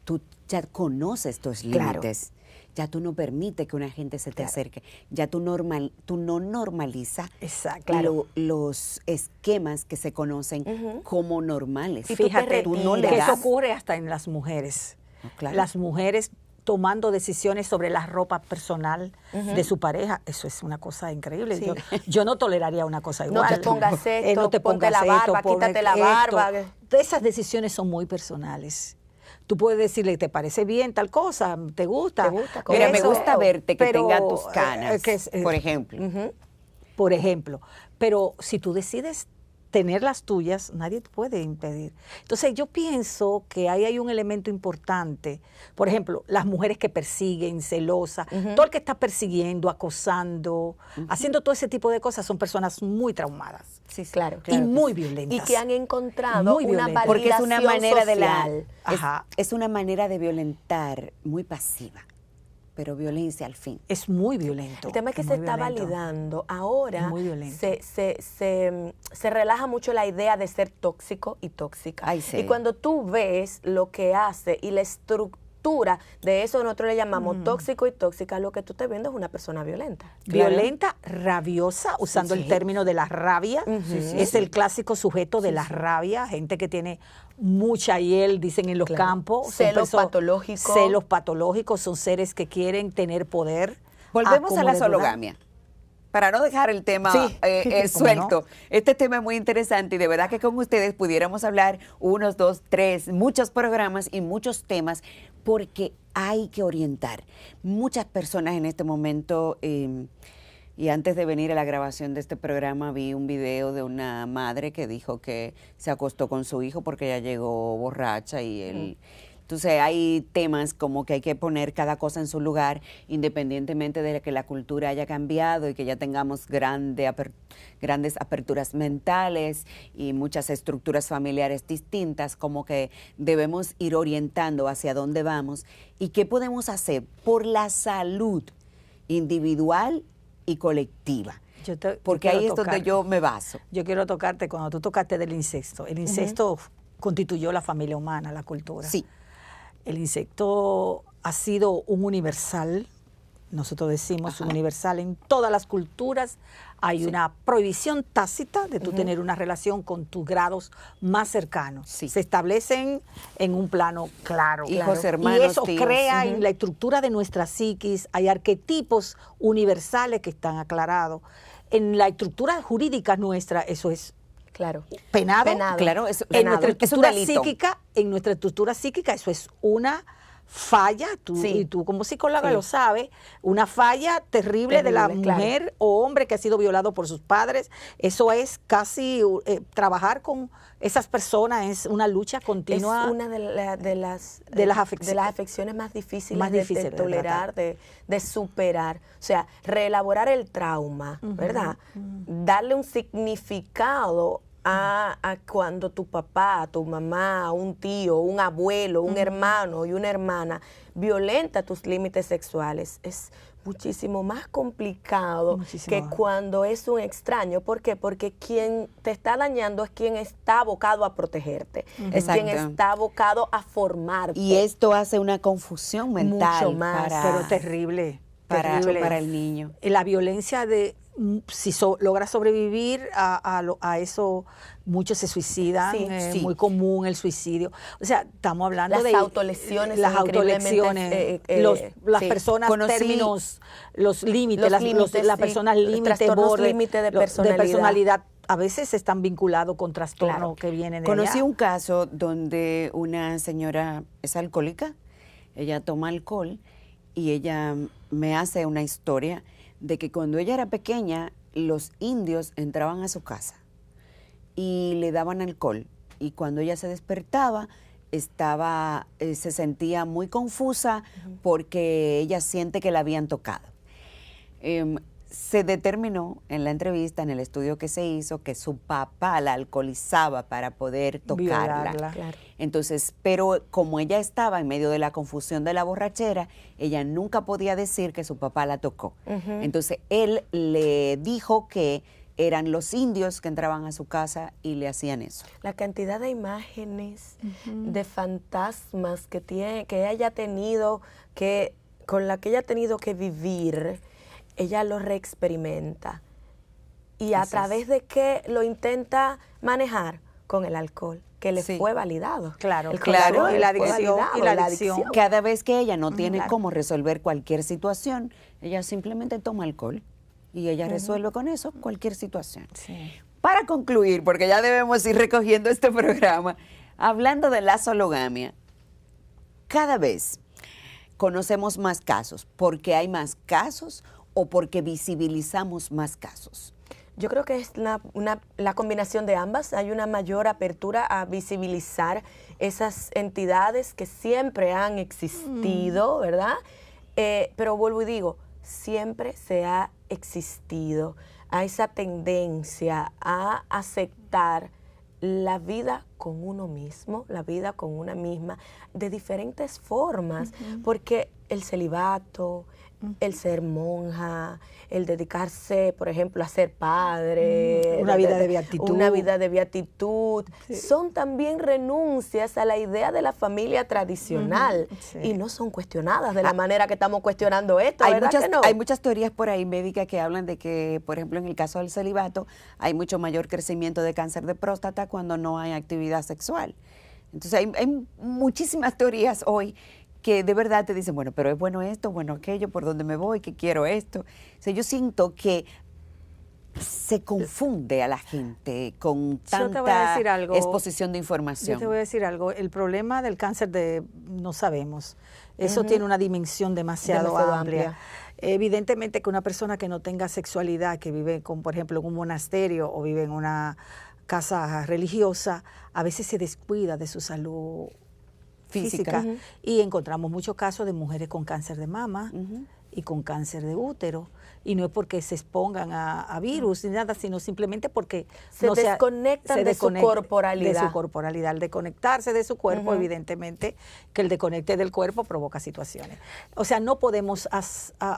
tú ya conoces tus Claro. límites. Ya tú no permites que una gente se te Claro. acerque. Ya tú no normalizas Exacto. los esquemas que se conocen como normales. Y tú te Fíjate retiras. no le que eso das. ocurre hasta en las mujeres. No, claro. Las mujeres tomando decisiones sobre la ropa personal de su pareja. Eso es una cosa increíble. Sí. Yo no toleraría una cosa igual. No te pongas esto, no te ponte pongas la barba, esto, quítate la barba. Esas decisiones son muy personales. Tú puedes decirle, ¿te parece bien tal cosa? ¿Te gusta? ¿Te gusta? Mira, me Eso, gusta verte que pero, tenga tus canas, por ejemplo. Por ejemplo. Pero si tú decides tener las tuyas, nadie te puede impedir. Entonces yo pienso que ahí hay un elemento importante. Por ejemplo, las mujeres que persiguen, celosas, todo el que está persiguiendo, acosando, haciendo todo ese tipo de cosas son personas muy traumadas. Sí, claro. Y muy violentas. Y que han encontrado Muy una violentas. validación Porque es una manera social. es una manera de violentar muy pasiva, pero violencia al fin. Es muy violento. El tema es que muy se está violento. validando. Ahora Es muy violento. se relaja mucho la idea de ser tóxico y tóxica. Ay, sí. Y cuando tú ves lo que hace y la estructura de eso, nosotros le llamamos tóxico y tóxica, lo que tú estás viendo es una persona violenta. Violenta, rabiosa, usando el término de la rabia. Es el clásico sujeto de la rabia, gente que tiene mucha hiel, dicen en los campos. Son Celos patológicos. Celos patológicos, son seres que quieren tener poder. Volvemos a como la de lugar. sologamia. Para no dejar el tema Sí, ¿cómo suelto, no? este tema es muy interesante y de verdad que con ustedes pudiéramos hablar 1, 2, 3, muchos programas y muchos temas porque hay que orientar. Muchas personas en este momento, y antes de venir a la grabación de este programa vi un video de una madre que dijo que se acostó con su hijo porque ella llegó borracha y él... Entonces hay temas como que hay que poner cada cosa en su lugar, independientemente de que la cultura haya cambiado y que ya tengamos grandes aperturas mentales y muchas estructuras familiares distintas, como que debemos ir orientando hacia dónde vamos y qué podemos hacer por la salud individual y colectiva. Porque ahí es donde yo me baso. Yo quiero tocarte cuando tú tocaste del incesto. El incesto constituyó la familia humana, la cultura. Sí. El incesto ha sido un universal, nosotros decimos un universal en todas las culturas. Hay una prohibición tácita de tú tener una relación con tus grados más cercanos. Se establecen en un plano claro. Hijos, hermanos, y eso tíos. crea en la estructura de nuestra psiquis, hay arquetipos universales que están aclarados. En la estructura jurídica nuestra, eso es penado. Claro, es En nuestra estructura delito. psíquica, eso es una falla, y tú como psicóloga lo sabes, una falla terrible de la mujer o hombre que ha sido violado por sus padres. Eso es casi trabajar con esas personas, es una lucha continua. Es una de las afecciones más difíciles de tolerar, de superar. O sea, reelaborar el trauma, ¿verdad? Darle un significado a cuando tu papá, tu mamá, un tío, un abuelo, un hermano y una hermana violenta tus límites sexuales. Es muchísimo más complicado que cuando es un extraño. ¿Por qué? Porque quien te está dañando es quien está abocado a protegerte, es quien está abocado a formarte. Y esto hace una confusión mental. Mucho más. Pero terrible. Para el niño. La violencia si logra sobrevivir a eso, muchos se suicidan, muy común el suicidio. O sea, estamos hablando de las autolesiones, las personas, términos, los límites, las personas límites, borde, de personalidad. A veces están vinculados con trastornos que vienen de Conocí allá. un caso donde una señora es alcohólica, ella toma alcohol y ella me hace una historia de que cuando ella era pequeña, los indios entraban a su casa y le daban alcohol. Y cuando ella se despertaba, se sentía muy confusa porque ella siente que la habían tocado. Se determinó en la entrevista, en el estudio que se hizo, que su papá la alcoholizaba para poder tocarla. Claro. Entonces, pero como ella estaba en medio de la confusión de la borrachera, ella nunca podía decir que su papá la tocó. Entonces, él le dijo que eran los indios que entraban a su casa y le hacían eso. La cantidad de imágenes, de fantasmas que haya tenido, con la que ella ha tenido que vivir, ella lo reexperimenta. ¿Y a través de qué lo intenta manejar? Con el alcohol. que le Sí. fue validado. Claro, El claro, corazón y la le fue adicción, validado, y la adicción. Cada vez que ella no tiene Claro. cómo resolver cualquier situación, ella simplemente toma alcohol y ella resuelve con eso cualquier situación. Sí. Para concluir, porque ya debemos ir recogiendo este programa, hablando de la sologamia, cada vez conocemos más casos, porque hay más casos o porque visibilizamos más casos. Yo creo que es la combinación de ambas. Hay una mayor apertura a visibilizar esas entidades que siempre han existido, ¿verdad? Pero vuelvo y digo, siempre se ha existido a esa tendencia a aceptar la vida con uno mismo, la vida con una misma, de diferentes formas, porque el celibato, el ser monja, el dedicarse, por ejemplo, a ser padre, Una vida de beatitud. una vida de beatitud, Sí. son también renuncias a la idea de la familia tradicional Sí. y no son cuestionadas de la manera que estamos cuestionando esto, Hay ¿verdad muchas, que no? hay muchas teorías por ahí médicas que hablan de que, por ejemplo, en el caso del celibato, hay mucho mayor crecimiento de cáncer de próstata cuando no hay actividad sexual. Entonces hay muchísimas teorías hoy que de verdad te dicen, bueno, pero es bueno esto, bueno aquello, por dónde me voy, que quiero esto. O sea, yo siento que se confunde a la gente con Yo te voy a tanta decir algo. exposición de información. Yo te voy a decir algo, el problema del cáncer no sabemos, eso tiene una dimensión demasiado amplia. Evidentemente que una persona que no tenga sexualidad, que vive con, por ejemplo, en un monasterio o vive en una casa religiosa, a veces se descuida de su salud física. Y encontramos muchos casos de mujeres con cáncer de mama y con cáncer de útero. Y no es porque se expongan a virus ni nada, sino simplemente porque Se desconectan de su corporalidad. De su corporalidad. Al desconectarse de su cuerpo, evidentemente que el desconecte del cuerpo provoca situaciones. O sea, no podemos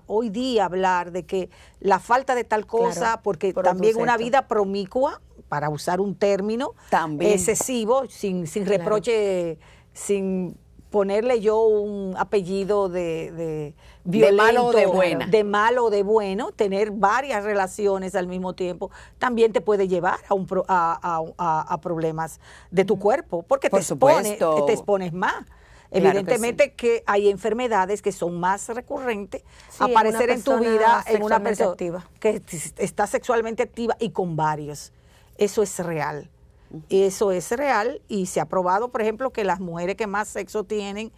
hoy día hablar de que la falta de tal cosa, Claro, porque produce también una esto. vida promiscua, para usar un término También. excesivo, sin reproche, sin ponerle yo un apellido de violento, malo o de buena. de malo o de bueno, tener varias relaciones al mismo tiempo, también te puede llevar a problemas de tu cuerpo, porque Por supuesto. te expones más. Claro que Evidentemente que hay enfermedades que son más recurrentes Sí, en aparecer una en tu persona vida en una sexualmente persona activa. que está sexualmente activa y con varios. Eso es real. Eso es real y se ha probado, por ejemplo, que las mujeres que más sexo tienen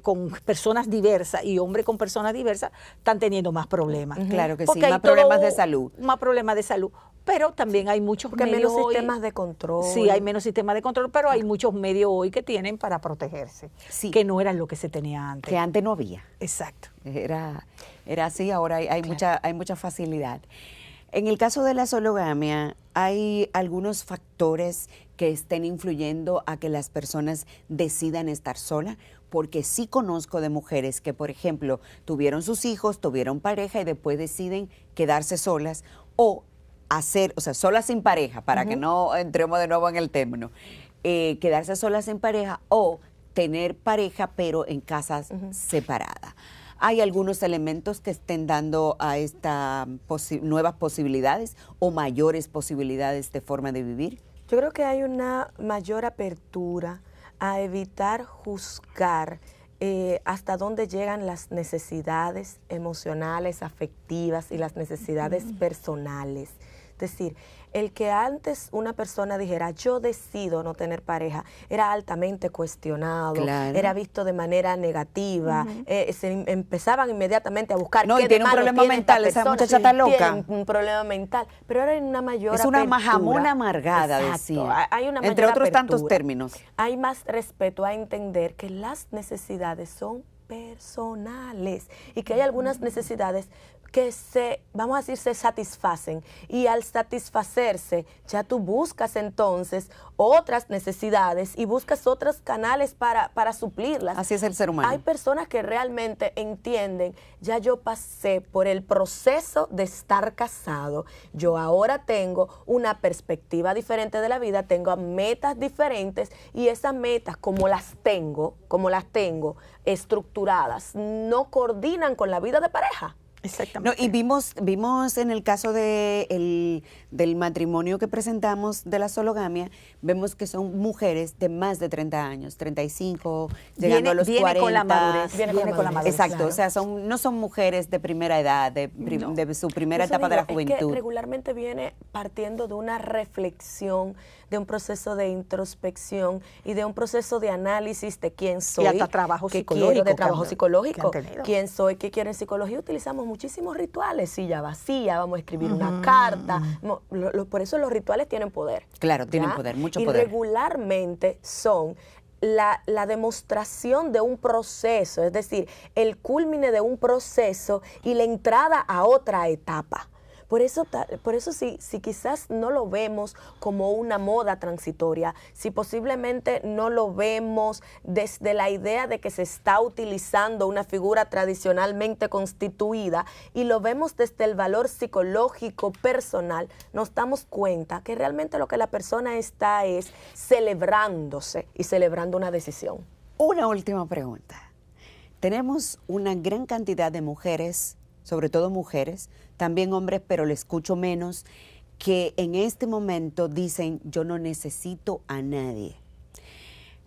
con personas diversas y hombres con personas diversas están teniendo más problemas. Claro que sí, Porque hay más problemas todo de salud. Más problemas de salud. Pero también hay muchos Porque hay medios menos hoy. sistemas de control. Sí, hay menos sistemas de control, pero hay muchos medios hoy que tienen para protegerse, Sí. que no era lo que se tenía antes. Que antes no había. Exacto. Era así, ahora hay mucha facilidad. En el caso de la sologamia, ¿hay algunos factores que estén influyendo a que las personas decidan estar solas? Porque sí conozco de mujeres que, por ejemplo, tuvieron sus hijos, tuvieron pareja y después deciden quedarse solas o solas sin pareja, para que no entremos de nuevo en el término, quedarse solas sin pareja o tener pareja pero en casas separadas. ¿Hay algunos elementos que estén dando a estas nuevas posibilidades o mayores posibilidades de forma de vivir? Yo creo que hay una mayor apertura a evitar juzgar hasta dónde llegan las necesidades emocionales, afectivas y las necesidades personales. Es decir, el que antes una persona dijera yo decido no tener pareja era altamente cuestionado, Claro. era visto de manera negativa, se empezaban inmediatamente a buscar No, qué y de tiene un malo problema tiene esta mental, esa persona. muchacha está loca. Tiene un problema mental, pero ahora hay una mayor Es una apertura. majamona amargada, Exacto, decía. hay una Entre mayor otros tantos apertura. términos. Hay más respeto a entender que las necesidades son personales y que hay algunas necesidades que vamos a decir, se satisfacen y al satisfacerse ya tú buscas entonces otras necesidades y buscas otros canales para suplirlas. Así es el ser humano. Hay personas que realmente entienden, ya yo pasé por el proceso de estar casado, yo ahora tengo una perspectiva diferente de la vida, tengo metas diferentes y esas metas como las tengo estructuradas, no coordinan con la vida de pareja. Exactamente. No, y vimos en el caso del matrimonio que presentamos de la sologamia, vemos que son mujeres de más de 30 años, 35, llegando a los 40. Viene con la madurez. Viene con la madurez. Exacto, claro. o sea, no son mujeres de primera edad, de su primera Eso etapa de la digo, es que juventud. regularmente viene partiendo de una reflexión, de un proceso de introspección y de un proceso de análisis de quién soy. Y hasta trabajo qué psicológico quiero, de que trabajo han- psicológico. que han tenido. Quién soy, qué quiero en psicología. Utilizamos muchísimos rituales, silla vacía, vamos a escribir una carta. Por eso los rituales tienen poder. Claro, tienen ¿ya? poder, mucho y poder. regularmente son la demostración de un proceso, es decir, el culmine de un proceso y la entrada a otra etapa. Por eso si quizás no lo vemos como una moda transitoria, si posiblemente no lo vemos desde la idea de que se está utilizando una figura tradicionalmente constituida y lo vemos desde el valor psicológico personal, nos damos cuenta que realmente lo que la persona está es celebrándose y celebrando una decisión. Una última pregunta. Tenemos una gran cantidad de mujeres, sobre todo mujeres, también hombres, pero le escucho menos, que en este momento dicen, yo no necesito a nadie.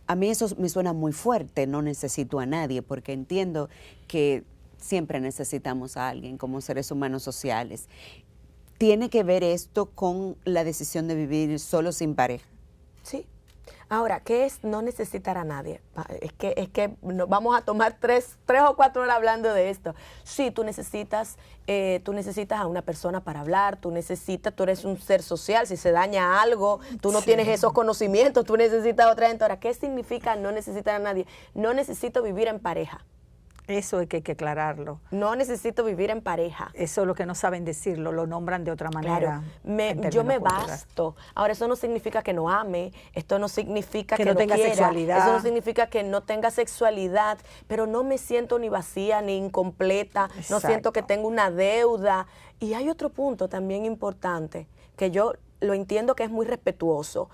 A mí eso me suena muy fuerte, no necesito a nadie, porque entiendo que siempre necesitamos a alguien como seres humanos sociales. ¿Tiene que ver esto con la decisión de vivir solo sin pareja? Sí. Ahora, ¿qué es no necesitar a nadie? Es que vamos a tomar tres o 4 horas hablando de esto. Sí, tú necesitas a una persona para hablar, tú eres un ser social, si se daña algo, tú no tienes esos conocimientos, tú necesitas a otra gente. Ahora, ¿qué significa no necesitar a nadie? No necesito vivir en pareja. Eso es que hay que aclararlo. No necesito vivir en pareja. Eso es lo que no saben decirlo, lo nombran de otra manera. Claro, en yo me términos culturales. basto. Ahora, eso no significa que no ame, esto no significa Que que no no tenga quiera, sexualidad. eso no significa que no tenga sexualidad, pero no me siento ni vacía ni incompleta, no Exacto. siento que tengo una deuda. Y hay otro punto también importante, que yo lo entiendo que es muy respetuoso.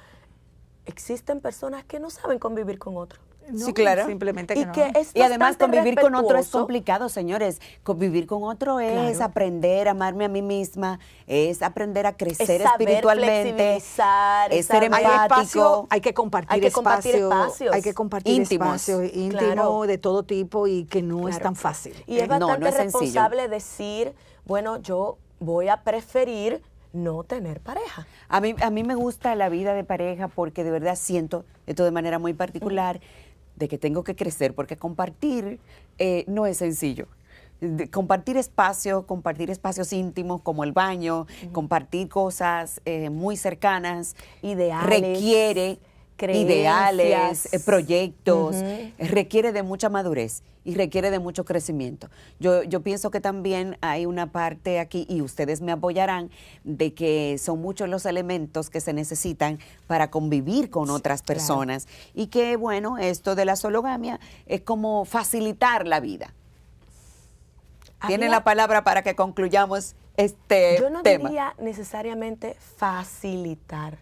Existen personas que no saben convivir con otros. No, Sí, claro. Simplemente Y que no. que es Y además bastante convivir con otro es respetuoso. complicado, señores. Convivir con otro es Claro. aprender a amarme a mí misma, es aprender a crecer Es saber espiritualmente, flexibilizar, es ser saber- Hay espacio, empático. hay que compartir Hay que compartir espacios. hay que compartir íntimos. espacios íntimos Claro. de todo tipo y que no es Claro. tan fácil. Y es No, bastante no es sencillo. responsable decir, bueno, yo voy a preferir no tener pareja. A mí me gusta la vida de pareja porque de verdad siento, esto de manera muy particular, de que tengo que crecer, porque compartir no es sencillo. Compartir espacios íntimos como el baño, compartir cosas muy cercanas, Ideales, requiere creencias. ideales, proyectos, Ujú. requiere de mucha madurez y requiere de mucho crecimiento. Yo pienso que también hay una parte aquí, y ustedes me apoyarán, de que son muchos los elementos que se necesitan para convivir con otras personas y que, bueno, esto de la sologamia es como facilitar la vida. Tiene Había- la palabra para que concluyamos este Yo no tema. diría necesariamente facilitar,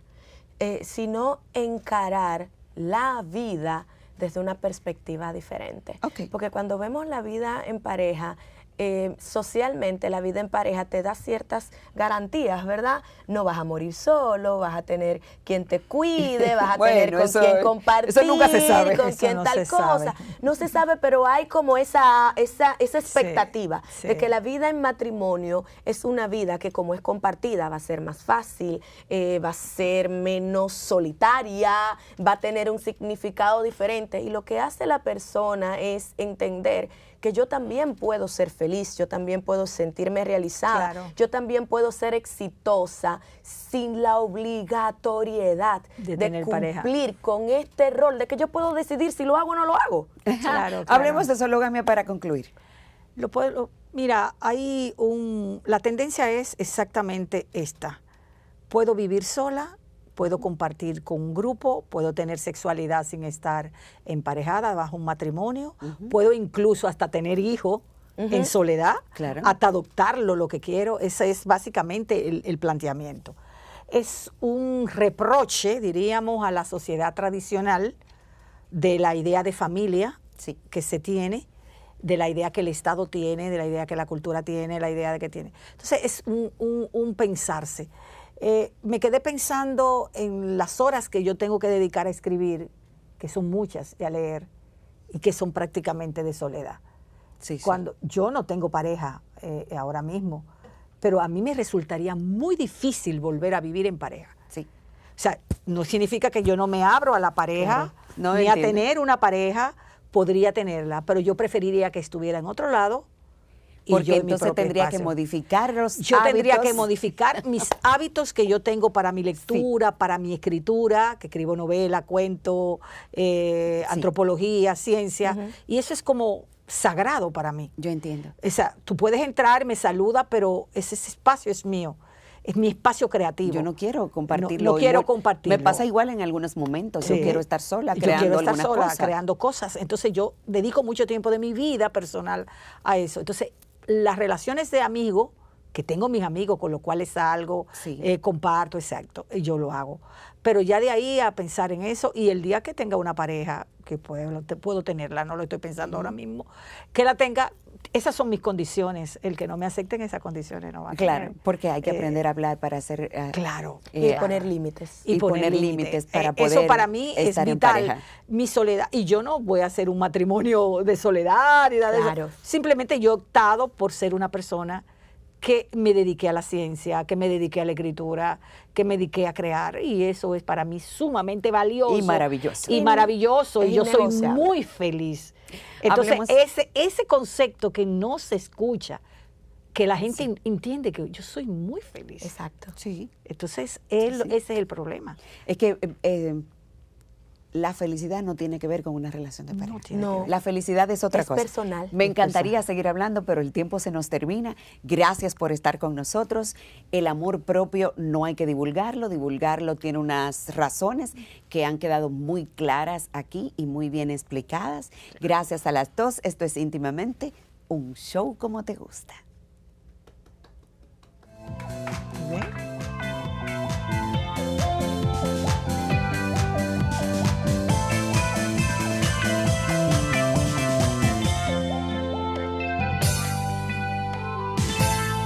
sino encarar la vida desde una perspectiva diferente. Ok. Porque cuando vemos la vida en pareja, socialmente la vida en pareja te da ciertas garantías, ¿verdad? No vas a morir solo, vas a tener quien te cuide, vas a tener Bueno, con eso- quien compartir, eso nunca se sabe. con Eso quien no tal se cosa. sabe. No se sabe, pero hay como esa expectativa sí. de que la vida en matrimonio es una vida que, como es compartida, va a ser más fácil, va a ser menos solitaria, va a tener un significado diferente. Y lo que hace la persona es entender que yo también puedo ser feliz, yo también puedo sentirme realizada, Claro. yo también puedo ser exitosa sin la obligatoriedad De de tener pareja. cumplir con este rol, de que yo puedo decidir si lo hago o no lo hago. Claro, claro. Hablemos de sologamia para concluir. Mira, la tendencia es exactamente esta. Puedo vivir sola, puedo compartir con un grupo, puedo tener sexualidad sin estar emparejada bajo un matrimonio, puedo incluso hasta tener hijos en soledad, Claro. hasta adoptarlo lo que quiero. Ese es básicamente el planteamiento. Es un reproche, diríamos, a la sociedad tradicional de la idea de familia Sí. que se tiene, de la idea que el Estado tiene, de la idea que la cultura tiene, la idea de que tiene. Entonces es un pensarse. Me quedé pensando en las horas que yo tengo que dedicar a escribir, que son muchas, y a leer, y que son prácticamente de soledad. Sí, sí. Cuando yo no tengo pareja ahora mismo, pero a mí me resultaría muy difícil volver a vivir en pareja. Sí. O sea, no significa que yo no me abro a la pareja, Claro. No, ni entiendo. a tener una pareja, podría tenerla, pero yo preferiría que estuviera en otro lado. Y Porque yo en mi entonces propio tendría que espacio. modificar los Yo tendría que hábitos. modificar mis hábitos que yo tengo para mi lectura, para mi escritura, que escribo novela, cuento, antropología, ciencia, y eso es como sagrado para mí. Yo entiendo. O sea, tú puedes entrar, me saluda, pero ese espacio es mío. Es mi espacio creativo. Yo no quiero compartirlo. No quiero Igual- compartirlo. Me pasa igual en algunos momentos. Sí. Yo quiero estar sola Yo creando quiero estar alguna sola, cosa. creando cosas. Entonces yo dedico mucho tiempo de mi vida personal a eso. Entonces las relaciones de amigos, que tengo mis amigos con los cuales salgo, Sí. comparto, exacto, y yo lo hago. Pero ya de ahí a pensar en eso, y el día que tenga una pareja, que puedo tenerla, no lo estoy pensando ahora mismo, que la tenga, esas son mis condiciones. El que no me acepten esas condiciones no va a Claro, tener. porque hay que aprender a hablar para hacer... Claro. Y poner límites. Y poner límites para Eso poder para mí es estar en vital, pareja. mi soledad. Y yo no voy a hacer un matrimonio de soledad ni nada de Claro. eso. Simplemente yo he optado por ser una persona que me dediqué a la ciencia, que me dediqué a la escritura, que me dediqué a crear. Y eso es para mí sumamente valioso. Y maravilloso. Y maravilloso. Es Y yo soy innegociable. muy feliz. Entonces, Hablemos- ese concepto que no se escucha, que la gente entiende que yo soy muy feliz. Exacto. Sí. Entonces, Sí. ese es el problema. Es que la felicidad no tiene que ver con una relación de pareja. tiene que ver. La felicidad es otra Es cosa. personal. Me Es encantaría personal. seguir hablando, pero el tiempo se nos termina. Gracias por estar con nosotros. El amor propio no hay que divulgarlo. Divulgarlo tiene unas razones que han quedado muy claras aquí y muy bien explicadas. Gracias a las dos. Esto es Íntimamente, un show como te gusta.